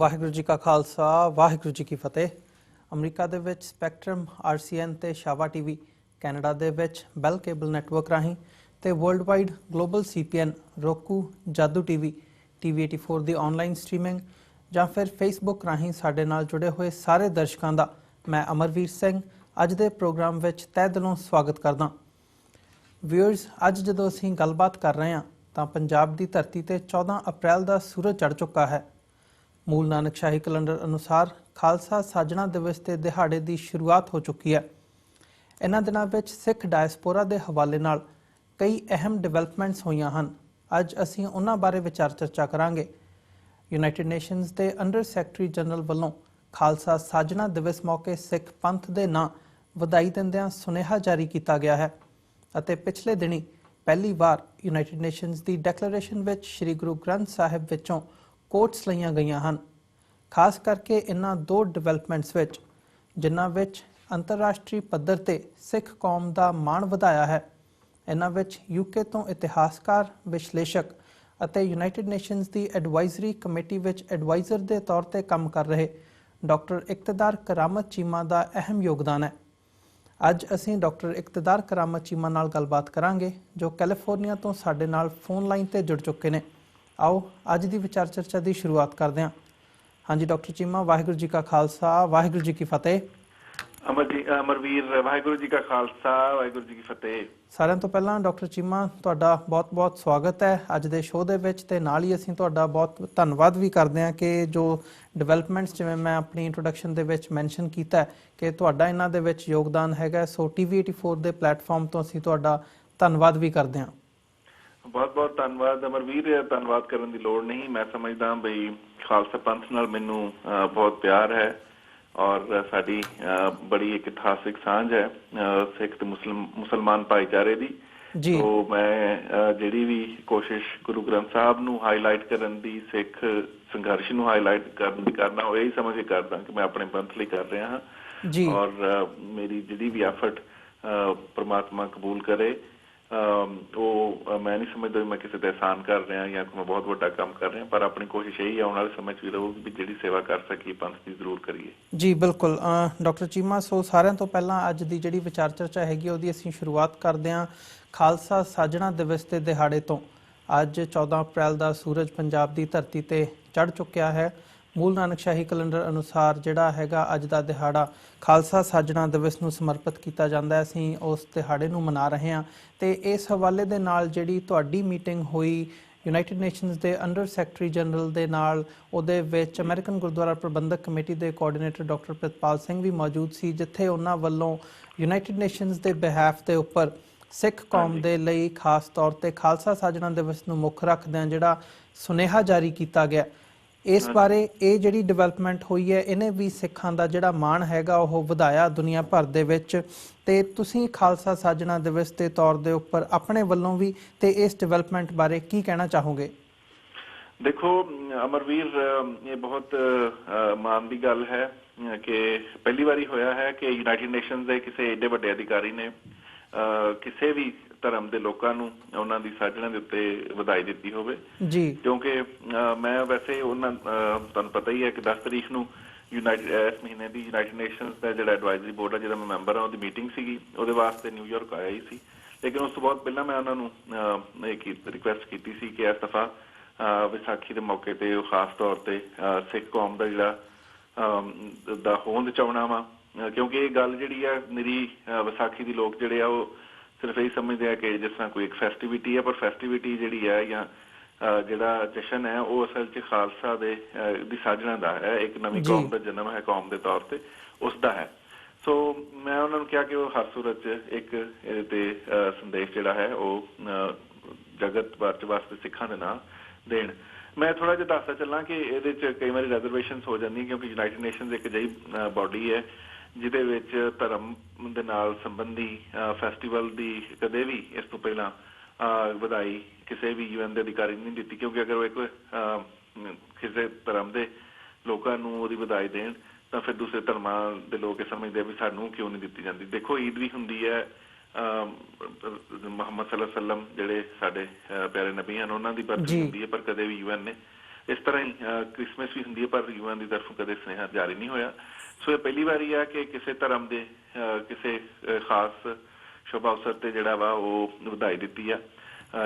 ਵਾਹਿਗੁਰੂ ਜੀ ਕਾ ਖਾਲਸਾ ਵਾਹਿਗੁਰੂ ਜੀ ਕੀ ਫਤਿਹ। ਅਮਰੀਕਾ ਦੇ ਵਿੱਚ ਸਪੈਕਟਰਮ RCN ਤੇ ਸ਼ਾਵਾ TV, ਕੈਨੇਡਾ ਦੇ ਵਿੱਚ ਬੈਲ ਕੇਬਲ ਨੈਟਵਰਕ ਰਾਹੀਂ ਤੇ world wide global CPN, roku, ਜਾਦੂ TV, TV84 ਦੀ ਆਨਲਾਈਨ ਸਟ੍ਰੀਮਿੰਗ ਜਾਂ ਫਿਰ ਫੇਸਬੁੱਕ ਰਾਹੀਂ ਸਾਡੇ ਨਾਲ ਜੁੜੇ ਹੋਏ ਸਾਰੇ ਦਰਸ਼ਕਾਂ ਦਾ ਮੈਂ ਅਮਰਵੀਰ ਸਿੰਘ ਅੱਜ ਦੇ ਪ੍ਰੋਗਰਾਮ ਵਿੱਚ ਤਹਿ ਦਿਲੋਂ ਸਵਾਗਤ ਕਰਦਾ। ਵਿਊਅਰਸ, ਅੱਜ ਜਦੋਂ ਅਸੀਂ ਗੱਲਬਾਤ ਕਰ ਰਹੇ ਹਾਂ ਤਾਂ ਪੰਜਾਬ ਦੀ ਧਰਤੀ ਤੇ 14 ਅਪ੍ਰੈਲ ਦਾ ਸੂਰਜ ਚੜ੍ਹ ਚੁੱਕਾ ਹੈ। ਮੂਲ ਨਾਨਕ ਸ਼ਾਹੀ ਕੈਲੰਡਰ ਅਨੁਸਾਰ ਖਾਲਸਾ ਸਾਜਣਾ ਦਿਵਸ ਦੇ ਦਿਹਾੜੇ ਦੀ ਸ਼ੁਰੂਆਤ ਹੋ ਚੁੱਕੀ ਹੈ। ਇਹਨਾਂ ਦਿਨਾਂ ਵਿੱਚ ਸਿੱਖ ਡਾਇਸਪੋਰਾ ਦੇ ਹਵਾਲੇ ਨਾਲ ਕਈ ਅਹਿਮ ਡਿਵੈਲਪਮੈਂਟਸ ਹੋਈਆਂ ਹਨ। ਅੱਜ ਅਸੀਂ ਉਹਨਾਂ ਬਾਰੇ ਵਿਚਾਰ ਚਰਚਾ ਕਰਾਂਗੇ। ਯੂਨਾਈਟਿਡ ਨੇਸ਼ਨਸ ਦੇ ਅੰਡਰ ਸੈਕਟਰੀ ਜਨਰਲ ਵੱਲੋਂ ਖਾਲਸਾ ਸਾਜਣਾ ਦਿਵਸ ਮੌਕੇ ਸਿੱਖ ਪੰਥ ਦੇ ਨਾਂ ਵਧਾਈ ਦਿੰਦਿਆਂ ਸੁਨੇਹਾ ਜਾਰੀ ਕੀਤਾ ਗਿਆ ਹੈ ਅਤੇ ਪਿਛਲੇ ਦਿਨੀ ਪਹਿਲੀ ਵਾਰ ਯੂਨਾਈਟਿਡ ਨੇਸ਼ਨਸ ਦੀ ਡੈਕਲੇਰੇਸ਼ਨ ਵਿੱਚ ਸ਼੍ਰੀ ਗੁਰੂ ਗ੍ਰੰਥ ਸਾਹਿਬ ਵਿੱਚੋਂ ਕੋਟਸ ਲਈਆਂ ਗਈਆਂ ਹਨ। ਖਾਸ ਕਰਕੇ ਇਹਨਾਂ ਦੋ ਡਿਵੈਲਪਮੈਂਟਸ ਵਿੱਚ ਜਿਨ੍ਹਾਂ ਵਿੱਚ ਅੰਤਰਰਾਸ਼ਟਰੀ ਪੱਧਰ ਤੇ ਸਿੱਖ ਕੌਮ ਦਾ ਮਾਣ ਵਧਾਇਆ ਹੈ, ਇਹਨਾਂ ਵਿੱਚ UK ਤੋਂ ਇਤਿਹਾਸਕਾਰ, ਵਿਸ਼ਲੇਸ਼ਕ ਅਤੇ ਯੂਨਾਈਟਿਡ ਨੇਸ਼ਨਸ ਦੀ ਐਡਵਾਈਜ਼ਰੀ ਕਮੇਟੀ ਵਿੱਚ ਐਡਵਾਈਜ਼ਰ ਦੇ ਤੌਰ ਤੇ ਕੰਮ ਕਰ ਰਹੇ ਡਾਕਟਰ ਇਕਤਦਾਰ ਕਰਾਮਤ ਚੀਮਾ ਦਾ ਅਹਿਮ ਯੋਗਦਾਨ ਹੈ। ਅੱਜ ਅਸੀਂ ਡਾਕਟਰ ਇਕਤਦਾਰ ਕਰਾਮਤ ਚੀਮਾ ਨਾਲ ਗੱਲਬਾਤ ਕਰਾਂਗੇ ਜੋ ਕੈਲੀਫੋਰਨੀਆ ਤੋਂ ਸਾਡੇ ਨਾਲ ਫੋਨ ਲਾਈਨ ਤੇ ਜੁੜ ਚੁੱਕੇ ਨੇ। ਆਓ ਅੱਜ ਦੀ ਵਿਚਾਰ ਚਰਚਾ ਦੀ ਸ਼ੁਰੂਆਤ ਕਰਦੇ ਹਾਂ। ਹਾਂਜੀ ਡਾਕਟਰ ਚੀਮਾ, ਵਾਹਿਗੁਰੂ ਜੀ ਕਾ ਖਾਲਸਾ ਵਾਹਿਗੁਰੂ ਜੀ ਕੀ ਫਤਿਹ। ਅਮਰਵੀਰ, ਵਾਹਿਗੁਰੂ ਜੀ ਕਾ ਖਾਲਸਾ ਵਾਹਿਗੁਰੂ ਜੀ ਕੀ ਫਤਿਹ। ਸਾਰਿਆਂ ਤੋਂ ਪਹਿਲਾਂ ਡਾਕਟਰ ਚੀਮਾ, ਤੁਹਾਡਾ ਬਹੁਤ-ਬਹੁਤ ਸਵਾਗਤ ਹੈ ਅੱਜ ਦੇ ਸ਼ੋਅ ਦੇ ਵਿੱਚ ਤੇ ਨਾਲ ਹੀ ਅਸੀਂ ਤੁਹਾਡਾ ਬਹੁਤ ਧੰਨਵਾਦ ਵੀ ਕਰਦੇ ਹਾਂ ਕਿ ਜੋ ਡਿਵੈਲਪਮੈਂਟਸ, ਜਿਵੇਂ ਮੈਂ ਆਪਣੀ ਇੰਟਰੋਡਕਸ਼ਨ ਦੇ ਵਿੱਚ ਮੈਂਸ਼ਨ ਕੀਤਾ ਕਿ ਤੁਹਾਡਾ ਇਹਨਾਂ ਦੇ ਵਿੱਚ ਯੋਗਦਾਨ ਹੈਗਾ, ਸੋ TV84 ਦੇ ਪਲੇਟਫਾਰਮ ਤੋਂ ਅਸੀਂ ਤੁਹਾਡਾ ਧੰਨਵਾਦ ਵੀ ਕਰਦੇ ਹਾਂ। ਬਹੁਤ-ਬਹੁਤ ਧੰਨਵਾਦ ਅਮਰਵੀਰ। ਧੰਨਵਾਦ ਕਰਨ ਦੀ ਲੋੜ ਨਹੀਂ। ਮੈਂ ਸਮਝਦਾ ਬਈ ਖਾਲਸਾ ਪੰਥ ਨਾਲ ਮੈਨੂੰ ਬਹੁਤ ਪਿਆਰ ਹੈ ਔਰ ਸਾਡੀ ਬੜੀ ਇੱਕ ਇਤਿਹਾਸਿਕ ਸਾਂਝ ਹੈ ਸਿੱਖ ਤੇ ਮੁਸਲਮਾਨ ਭਾਈਚਾਰੇ ਦੀ। ਸੋ ਮੈਂ ਜਿਹੜੀ ਵੀ ਕੋਸ਼ਿਸ਼ ਗੁਰੂ ਗ੍ਰੰਥ ਸਾਹਿਬ ਨੂੰ ਹਾਈਲਾਈਟ ਕਰਨ ਦੀ, ਸਿੱਖ ਸੰਘਰਸ਼ ਨੂੰ ਹਾਈਲਾਈਟ ਕਰਨ ਦੀ ਕਰਨਾ, ਉਹ ਇਹੀ ਸਮਝ ਕੇ ਕਰਦਾ ਕਿ ਮੈਂ ਆਪਣੇ ਪੰਥ ਲਈ ਕਰ ਰਿਹਾ ਹਾਂ ਔਰ ਮੇਰੀ ਜਿਹੜੀ ਵੀ ਐਫਰਟ ਪ੍ਰਮਾਤਮਾ ਕਬੂਲ ਕਰੇ। ਉਹ ਮੈਂ ਨਹੀਂ ਸਮਝਦਾ ਮੈਂ ਕਿਸੇ ਤੇ ਅਹਿਸਾਨ ਕਰ ਰਿਹਾ ਜਾਂ ਮੈਂ ਬਹੁਤ ਵੱਡਾ ਕੰਮ ਕਰ ਰਿਹਾ, ਪਰ ਆਪਣੀ ਕੋਸ਼ਿਸ਼ ਇਹੀ ਆਉਣ ਵਾਲੇ ਸਮੇਂ 'ਚ ਵੀ ਰਹੂਗੀ ਵੀ ਜਿਹੜੀ ਸੇਵਾ ਕਰ ਸਕੀਏ ਪੰਥ ਦੀ ਜ਼ਰੂਰ ਕਰੀਏ। ਜੀ ਬਿਲਕੁਲ ਡਾਕਟਰ ਚੀਮਾ, ਸੋ ਸਾਰਿਆਂ ਤੋਂ ਪਹਿਲਾਂ ਅੱਜ ਦੀ ਜਿਹੜੀ ਵਿਚਾਰ ਚਰਚਾ ਹੈਗੀ ਉਹਦੀ ਅਸੀਂ ਸ਼ੁਰੂਆਤ ਕਰਦੇ ਹਾਂ ਖਾਲਸਾ ਸਾਜਣਾ ਦਿਵਸ ਦੇ ਦਿਹਾੜੇ ਤੋਂ। ਅੱਜ 14 ਅਪ੍ਰੈਲ ਦਾ ਸੂਰਜ ਪੰਜਾਬ ਦੀ ਧਰਤੀ ਤੇ ਚੜ੍ਹ ਚੁੱਕਿਆ ਹੈ। ਮੂਲ ਨਾਨਕ ਸ਼ਾਹੀ ਕੈਲੰਡਰ ਅਨੁਸਾਰ ਜਿਹੜਾ ਹੈਗਾ ਅੱਜ ਦਾ ਦਿਹਾੜਾ ਖਾਲਸਾ ਸਾਜਣਾ ਦਿਵਸ ਨੂੰ ਸਮਰਪਿਤ ਕੀਤਾ ਜਾਂਦਾ ਹੈ। ਅਸੀਂ ਉਸ ਦਿਹਾੜੇ ਨੂੰ ਮਨਾ ਰਹੇ ਹਾਂ ਤੇ ਇਸ ਹਵਾਲੇ ਦੇ ਨਾਲ ਜਿਹੜੀ ਤੁਹਾਡੀ ਮੀਟਿੰਗ ਹੋਈ ਯੂਨਾਈਟਿਡ ਨੇਸ਼ਨਸ ਦੇ ਅੰਡਰ ਸੈਕਟਰੀ ਜਨਰਲ ਦੇ ਨਾਲ, ਉਹਦੇ ਵਿੱਚ ਅਮਰੀਕਨ ਗੁਰਦੁਆਰਾ ਪ੍ਰਬੰਧਕ ਕਮੇਟੀ ਦੇ ਕੋਆਰਡੀਨੇਟਰ ਡਾਕਟਰ ਪ੍ਰਿਤਪਾਲ ਸਿੰਘ ਵੀ ਮੌਜੂਦ ਸੀ, ਜਿੱਥੇ ਉਹਨਾਂ ਵੱਲੋਂ ਯੂਨਾਈਟਿਡ ਨੇਸ਼ਨਸ ਦੇ ਬਿਹਾਫ ਦੇ ਉੱਪਰ ਸਿੱਖ ਕੌਮ ਦੇ ਲਈ ਖਾਸ ਤੌਰ ਤੇ ਖਾਲਸਾ ਸਾਜਣਾ ਦਿਵਸ ਨੂੰ ਮੁੱਖ ਰੱਖਦਿਆਂ ਜਿਹੜਾ ਸੁਨੇਹਾ ਜਾਰੀ ਕੀਤਾ ਗਿਆ, ਇਸ ਬਾਰੇ ਇਹ ਜਿਹੜੀ ਡਿਵੈਲਪਮੈਂਟ ਹੋਈ ਹੈ ਇਹਨੇ ਵੀ ਸਿੱਖਾਂ ਦਾ ਜਿਹੜਾ ਮਾਣ ਹੈਗਾ ਉਹ ਵਧਾਇਆ ਦੁਨੀਆ ਭਰ ਦੇ ਵਿੱਚ। ਤੇ ਤੁਸੀਂ ਖਾਲਸਾ ਸਾਜਣਾ ਦਿਵਸ ਦੇ ਤੌਰ ਦੇ ਉੱਪਰ ਆਪਣੇ ਵੱਲੋਂ ਵੀ ਤੇ ਇਸ ਡਿਵੈਲਪਮੈਂਟ ਬਾਰੇ ਕੀ ਕਹਿਣਾ ਚਾਹੋਗੇ? ਦੇਖੋ ਅਮਰਵੀਰ, ਇਹ ਬਹੁਤ ਮਾਣ ਦੀ ਗੱਲ ਹੈ ਕਿ ਪਹਿਲੀ ਵਾਰੀ ਹੋਇਆ ਹੈ ਕਿ ਯੂਨਾਈਟਿਡ ਨੇਸ਼ਨਸ ਦੇ ਕਿਸੇ ਏਡੇ ਵੱਡੇ ਅਧਿਕਾਰੀ ਨੇ ਕਿਸੇ ਵੀ ਧਰਮ ਦੇ ਲੋਕਾਂ ਨੂੰ ਉਹਨਾਂ ਦੀ ਸਾਜਣਾ ਦੇ ਉੱਤੇ ਵਧਾਈ ਦਿੱਤੀ ਹੋਵੇ। ਕਿਉਂਕਿ ਮੈਂ ਵੈਸੇ ਤੁਹਾਨੂੰ ਪਤਾ ਹੀ ਹੈ ਕਿ 10 ਤਰੀਕ ਨੂੰ ਇਸ ਮਹੀਨੇ ਦੀ ਯੂਨਾਈਟਿਡ ਨੇਸ਼ਨਸ ਦਾ ਜਿਹੜਾ ਐਡਵਾਈਜ਼ਰੀ ਬੋਰਡ ਹੈ, ਜਿਹਦਾ ਮੈਂ ਮੈਂਬਰ ਹਾਂ, ਉਹਦੀ ਮੀਟਿੰਗ ਸੀਗੀ। ਉਹਦੇ ਵਾਸਤੇ ਨਿਊਯਾਰਕ ਆਇਆ ਹੀ ਸੀ, ਲੇਕਿਨ ਉਸ ਤੋਂ ਬਹੁਤ ਪਹਿਲਾਂ ਮੈਂ ਉਹਨਾਂ ਨੂੰ ਰਿਕੁਐਸਟ ਕੀਤੀ ਸੀ ਕਿ ਇਸ ਦਫਾ ਵਿਸਾਖੀ ਦੇ ਮੌਕੇ ਤੇ ਉਹ ਖਾਸ ਤੌਰ ਤੇ ਸਿੱਖ ਕੌਮ ਦਾ ਜਿਹੜਾ ਹੋਂਦ ਚਾਉਣਾ ਵਾ, ਕਿਉਂਕਿ ਇਹ ਗੱਲ ਜਿਹੜੀ ਆ ਮੇਰੀ ਵਿਸਾਖੀ ਦੀ ਲੋਕ ਜਿਹੜੇ ਆ ਉਹ ਸਿਰਫ ਇਹੀ ਸਮਝਦੇ ਆ ਕਿ ਜਿਸ ਤਰ੍ਹਾਂ ਕੋਈ ਇੱਕ ਫੈਸਟੀਵਿਟੀ ਹੈ, ਪਰ ਫੈਸਟੀਵਿਟੀ ਜਿਹੜੀ ਹੈ ਜਾਂ ਜਿਹੜਾ ਜਸ਼ਨ ਹੈ ਉਹ ਅਸਲ 'ਚ ਖਾਲਸਾ ਦੀ ਸਾਜਣਾ ਦਾ ਹੈ, ਇੱਕ ਨਵੀਂ ਕੌਮ ਦਾ ਜਨਮ ਹੈ ਕੌਮ ਦੇ ਤੌਰ ਤੇ, ਉਸ ਦਾ ਹੈ। ਸੋ ਮੈਂ ਉਹਨਾਂ ਨੂੰ ਕਿਹਾ ਕਿ ਉਹ ਹਰ ਸੂਰਤ 'ਚ ਇੱਕ ਇਹਦੇ ਤੇ ਸੰਦੇਸ਼ ਜਿਹੜਾ ਹੈ ਉਹ ਜਗਤ ਵਾਸਤੇ ਸਿੱਖਾਂ ਦੇ ਨਾਲ ਦੇਣ। ਮੈਂ ਥੋੜ੍ਹਾ ਜਿਹਾ ਦੱਸਦਾ ਚੱਲਾਂ ਕਿ ਇਹਦੇ 'ਚ ਕਈ ਵਾਰੀ ਰਿਜ਼ਰਵੇਸ਼ਨਸ ਹੋ ਜਾਂਦੀਆਂ, ਕਿਉਂਕਿ ਯੂਨਾਈਟਿਡ ਨੇਸ਼ਨਸ ਇੱਕ ਅਜਿਹੀ ਬਾਡੀ ਹੈ ਜਿਹਦੇ ਵਿੱਚ ਧਰਮ ਦੇ ਨਾਲ ਸੰਬੰਧੀ ਫੈਸਟੀਵਲ ਦੀ ਕਦੇ ਵੀ ਇਸ ਤੋਂ ਪਹਿਲਾਂ ਵਧਾਈ ਕਿਸੇ ਵੀ UN ਦੇ ਅਧਿਕਾਰੀ ਨਹੀਂ ਦਿੱਤੀ, ਕਿਉਂਕਿ ਅਗਰ ਉਹ ਇੱਕ ਕਿਸੇ ਧਰਮ ਦੇ ਲੋਕਾਂ ਨੂੰ ਉਹਦੀ ਵਧਾਈ ਦੇਣ ਤਾਂ ਫਿਰ ਦੂਸਰੇ ਧਰਮਾਂ ਦੇ ਲੋਕ ਇਹ ਸਮਝਦੇ ਆ ਵੀ ਸਾਨੂੰ ਕਿਉਂ ਨਹੀਂ ਦਿੱਤੀ ਜਾਂਦੀ। ਦੇਖੋ, ਈਦ ਵੀ ਹੁੰਦੀ ਹੈ, ਮੁਹੰਮਦ ਸੱਲੱਲਾਹੁ ਅਲੈਹਿ ਵਸੱਲਮ ਜਿਹੜੇ ਸਾਡੇ ਪਿਆਰੇ ਨਬੀ ਹਨ ਉਹਨਾਂ ਦੀ ਬਰਥਡੇ ਹੁੰਦੀ ਹੈ, ਪਰ ਕਦੇ ਵੀ UN ਨੇ इस तरह ही क्रिसमस भी हुंदी है पर UN की तरफों कदे सुनेहा जारी नहीं होया। सो ये पहली बारी है कि किसी धर्म के किसी खास शुभ अवसर से जिहड़ा वा वो वधाई दी है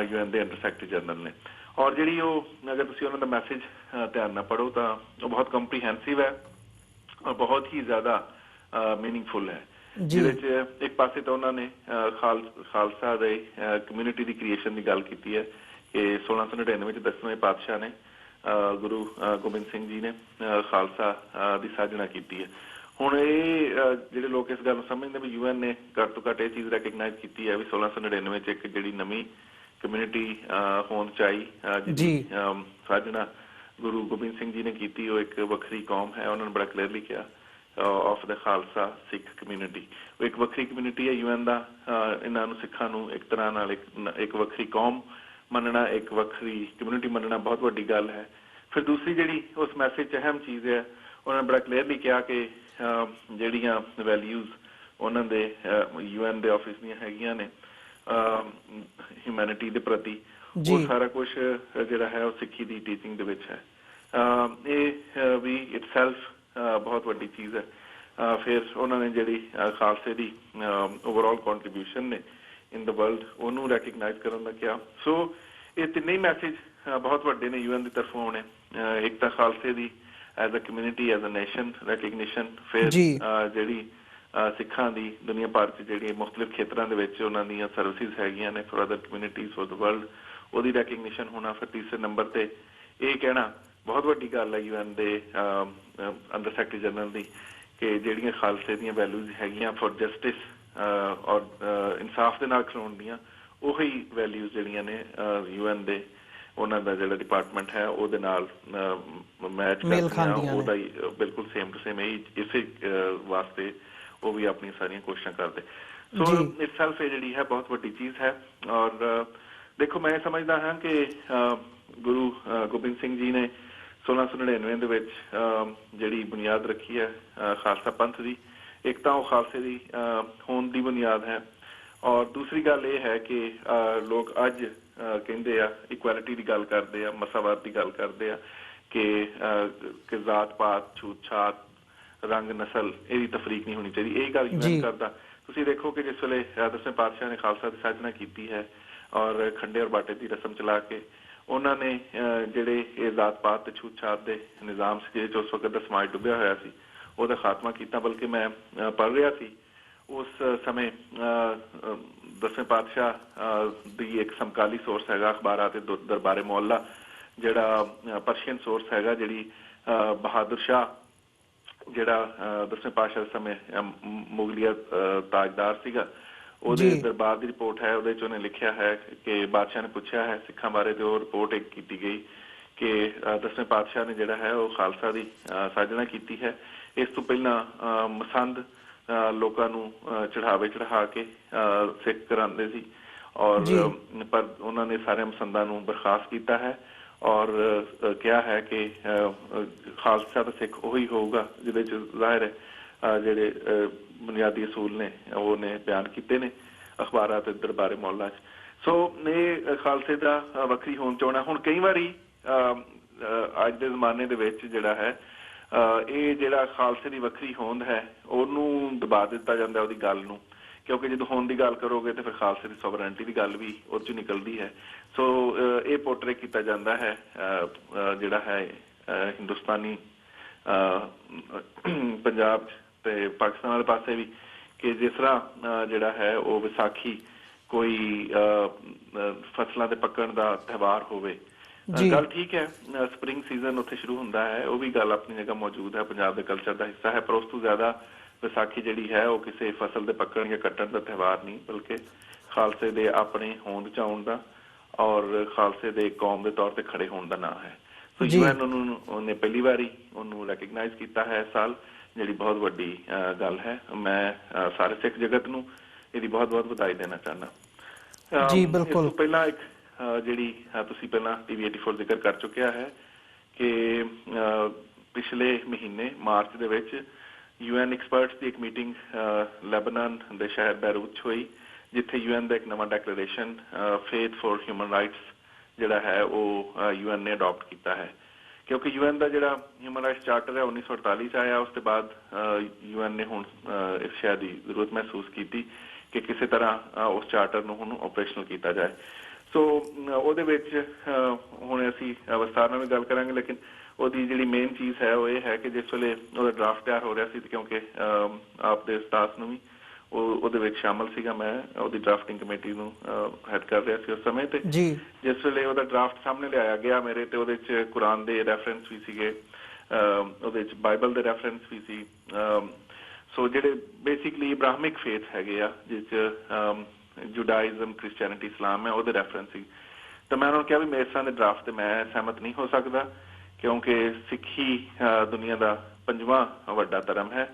UN के अंडर सैकटरी जनरल ने। और जी अगर तुसीं उन्हां दा मैसेज ध्यान नाल पढ़ो तो वो बहुत कंप्रीहेंसिव है और बहुत ही ज़्यादा मीनिंगफुल है। जिहदे एक पासे तो उन्होंने खालसा दे कम्यूनिटी की क्रिएशन की गल की है कि 1699 10वें पातशाह ने गुरु गोबिंद सिंह जी ने खालसा की साजना की है। हुण ये जिहड़े लोग इस गल समझते भी UN ने घट तो घट ये चीज़ रैकगनाइज की है भी 1699 एक जिहड़ी नवीं कम्यूनिटी होंद चाही जिहदी साजना गुरु गोबिंद सिंह जी ने की, वो एक वक्री कौम है। उन्होंने बड़ा क्लीयरली कहा of the Khalsa Sikh community, वो एक वक्री कम्यूनिटी है। UN का इन्हों सिखा एक तरह नाल एक वक्री कौम मनना, एक वक्री कम्यूनिटी मनना बहुत वड्डी गल है। फिर दूसरी जिहड़ी उस मैसेज अहम चीज़ है, उन्होंने बड़ा क्लीयरली कहा कि जिहड़ियां वैल्यूज़ उन्होंने UN के ऑफिस दी हैगियां ने ह्यूमैनिटी के प्रति, वो सारा कुछ जिहड़ा है सिक्खी की टीचिंग दे विच है। ये भी इटसैल्फ बहुत वड्डी चीज़ है। फिर उन्होंने जिहड़ी खालसे की ओवरऑल कॉन्ट्रीब्यूशन ने इन द वर्ल्ड उन्होंने रैकगनाइज करने का क्या। सो ये तीन ही मैसेज बहुत वड्डे ने UN की तरफों आने। एक तो खालसे की as a community as a nation recognition, फिर जिहड़ी सिखां दी दुनिया भर च जिहड़ी मुख्तलिफ खेत्रों के उन्होंने सर्विसिज हैगियां ने for other communities for the world, वो रैकगनिशन होना। फिर तीसरे नंबर पर यह कहना बहुत वड्डी गल है UN के अंडर सैकटरी जनरल की कि जिहड़ियां खालसे दी वैल्यूज हैगियां फॉर जस्टिस और इंसाफ के नाल खलोण दियां, उही वैल्यूज जिहड़ियां ने UN दे उन्हां दा जिहड़ा डिपार्टमेंट है उहदे नाल मैच करदियां, उहदा ही बिल्कुल सेम टू सेम इसे वास्ते वो भी अपनी सारियां कोशिशां करदे। सो इटसेल्फ ये जिहड़ी है बहुत वड्डी चीज़ है। और देखो मैं समझदा हां कि गुरु गोबिंद सिंह जी ने 1699 दे विच जिहड़ी बुनियाद रखी है खालसा पंथ की, एक तो खालसे की होंद की बुनियाद है, और दूसरी गल ये है कि लोग अज कहते हैं इक्वैलिटी की गल करते हैं, मसावाद की गल करते हैं कि जात पात छूत छात रंग नस्ल यही तफरीक नहीं होनी चाहिए। यही गल UN करता। तुसीं देखो कि जिस वेले 10वें पातशाह ने खालसा की साजना की है और खंडे और बाटे की रस्म चला के उन्होंने जिहड़े ये जात पात छूत छात के निज़ाम से जिहड़े उस वक्त का समाज डुबिया होया सी ਉਹਦਾ खात्मा किया। बल्कि मैं पढ़ रहा सी उस समय 10वें पातशाह की एक समकाली सोर्स है अखबारात दरबारे मोहल्ला, जिहड़ा पर्शियन सोर्स है, जिहड़ी बहादुर शाह जिहड़ा 10वें पातशाह के समय मुगलिया ताजदार सीगा, ਉਹਦੇ दरबार की रिपोर्ट है, ਉਹਦੇ 'ਚ ਉਹਨੇ लिखा है कि बादशाह ने पूछा है सिखा बारे, तो रिपोर्ट एक की गई कि 10वें पातशाह ने जिहड़ा है वो खालसा की साजना की है। इस तो पहला मसंद लोगों नूं चढ़ावे चढ़ा के सिख करांदे सी, और पर उन्होंने सारे मसंदा नूं बर्खास्त किया है और कहा है कि खालसा तो सिख उही होगा जिहदे च जाहिर है जिहड़े बुनियादी असूल ने वो ने बयान किए ने अखबारात दरबारे मोहल्ला। सो ये खालसे का वक्री होण चाहना। हुण कई बारी अज के जमाने दे विच जिहड़ा है ये जिहड़ा खालसे की वक्री होंद है उन्होंने दबा दिता जाता है, गल नूं, क्योंकि जो होंद की गल करोगे तो फिर खालसे की सोवरेंटी की गल भी उस निकलती है। सो ये पोर्ट्रे किया जाता है जिहड़ा है हिंदुस्तानी पंजाब ते पाकिस्तान वाले पासे भी, कि जिस तरह जिहड़ा है वो विसाखी कोई फसलों के पकण का त्यौहार होवे, गल ठीक है, स्प्रिंग सीजन उत्थे शुरू होंदा है, वो भी गल अपनी जगह मौजूद है, पंजाब के कल्चर का हिस्सा है, पर उस तो ज्यादा विसाखी जिहड़ी है वो किसी फसल के पकण या कट्टण का त्यौहार नहीं, बल्कि खालसे दे अपने होंद च आउण दा और खालसे दे कौम के तौर पर खड़े होने का नाम है। सो UN उन्होंने पहली बारी उन्होंने रैकगनाइज किया है इस साल, जिहड़ी बहुत वड्डी गल है। मैं सारे सिख जगत नूं इहदी बहुत बहुत बधाई देना चाहना। जी बिल्कुल। इस तो पहला एक जिहड़ी तुसीं पहला TV 84 जिक्र कर चुकिया है कि पिछले महीने मार्च दे विच UN एक्सपर्ट्स की एक मीटिंग लेबनान के शहर बैरूत हुई, जिथे UN का एक नवा डैक्लेरेशन फेथ फॉर ह्यूमन राइट्स जिहड़ा है वो UN ने अडॉप्ट किया है। क्योंकि UN का जिहड़ा ह्यूमन राइट्स चार्टर है 1948 च आया, उसके बाद UN ने हुण इस शय की जरूरत महसूस की कि किसी तरह उस चार्टर नूं हुण ऑपरेशनल किया जाए। सो ਉਹਦੇ ਵਿੱਚ ਹੁਣ ਅਸੀਂ ਵਿਸਥਾਰ ਨਾਲ ਵੀ ਗੱਲ ਕਰਾਂਗੇ, लेकिन ਉਹਦੀ ਜਿਹੜੀ ਮੇਨ ਚੀਜ਼ ਹੈ ਉਹ ਇਹ ਹੈ ਕਿ ਜਿਸ ਵੇਲੇ ਉਹਦਾ ਡਰਾਫਟ ਤਿਆਰ ਹੋ ਰਿਹਾ ਸੀ, ਕਿਉਂਕਿ ਆਪ ਦੇ ਸਟਾਫ ਨੂੰ ਵੀ ਉਹਦੇ ਵਿੱਚ ਸ਼ਾਮਲ ਸੀਗਾ, ਮੈਂ ਉਹਦੀ ਡਰਾਫਟਿੰਗ ਕਮੇਟੀ ਨੂੰ ਹੈਡ ਕਰ ਰਿਹਾ ਸੀ ਉਸ ਸਮੇਂ ਤੇ ਜਿਸ ਵੇਲੇ ਉਹਦਾ ਡਰਾਫਟ ਸਾਹਮਣੇ ਲਿਆਇਆ ਗਿਆ ਮੇਰੇ ਤੇ ਉਹਦੇ 'ਚ ਕੁਰਾਨ ਦੇ ਰੈਫਰੈਂਸ ਵੀ ਸੀਗੇ, ਉਹਦੇ 'ਚ ਬਾਈਬਲ ਦੇ ਰੈਫਰੈਂਸ ਵੀ ਸੀ। ਸੋ ਜਿਹੜੇ ਬੇਸਿਕਲੀ ਬ੍ਰਾਹਮਿਕ ਫੇਥ ਹੈਗੇ ਆ ਜਿਸ 'ਚ ਜੁਡਾਇਜ਼ਮ, ਕ੍ਰਿਸਚੈਨਿਟੀ, ਇਸਲਾਮ ਹੈ, ਉਹਦੇ ਰੈਫਰੈਂਸ ਸੀ। ਤਾਂ ਮੈਂ ਉਹਨਾਂ ਨੂੰ ਕਿਹਾ ਵੀ ਮੇਰੇ ਇਸ ਤਰ੍ਹਾਂ ਦੇ ਡਰਾਫਟ ਤੇ ਮੈਂ ਸਹਿਮਤ ਨਹੀਂ ਹੋ ਸਕਦਾ, ਕਿਉਂਕਿ ਸਿੱਖੀ ਦੁਨੀਆ ਦਾ 5ਵਾਂ ਵੱਡਾ ਧਰਮ ਹੈ।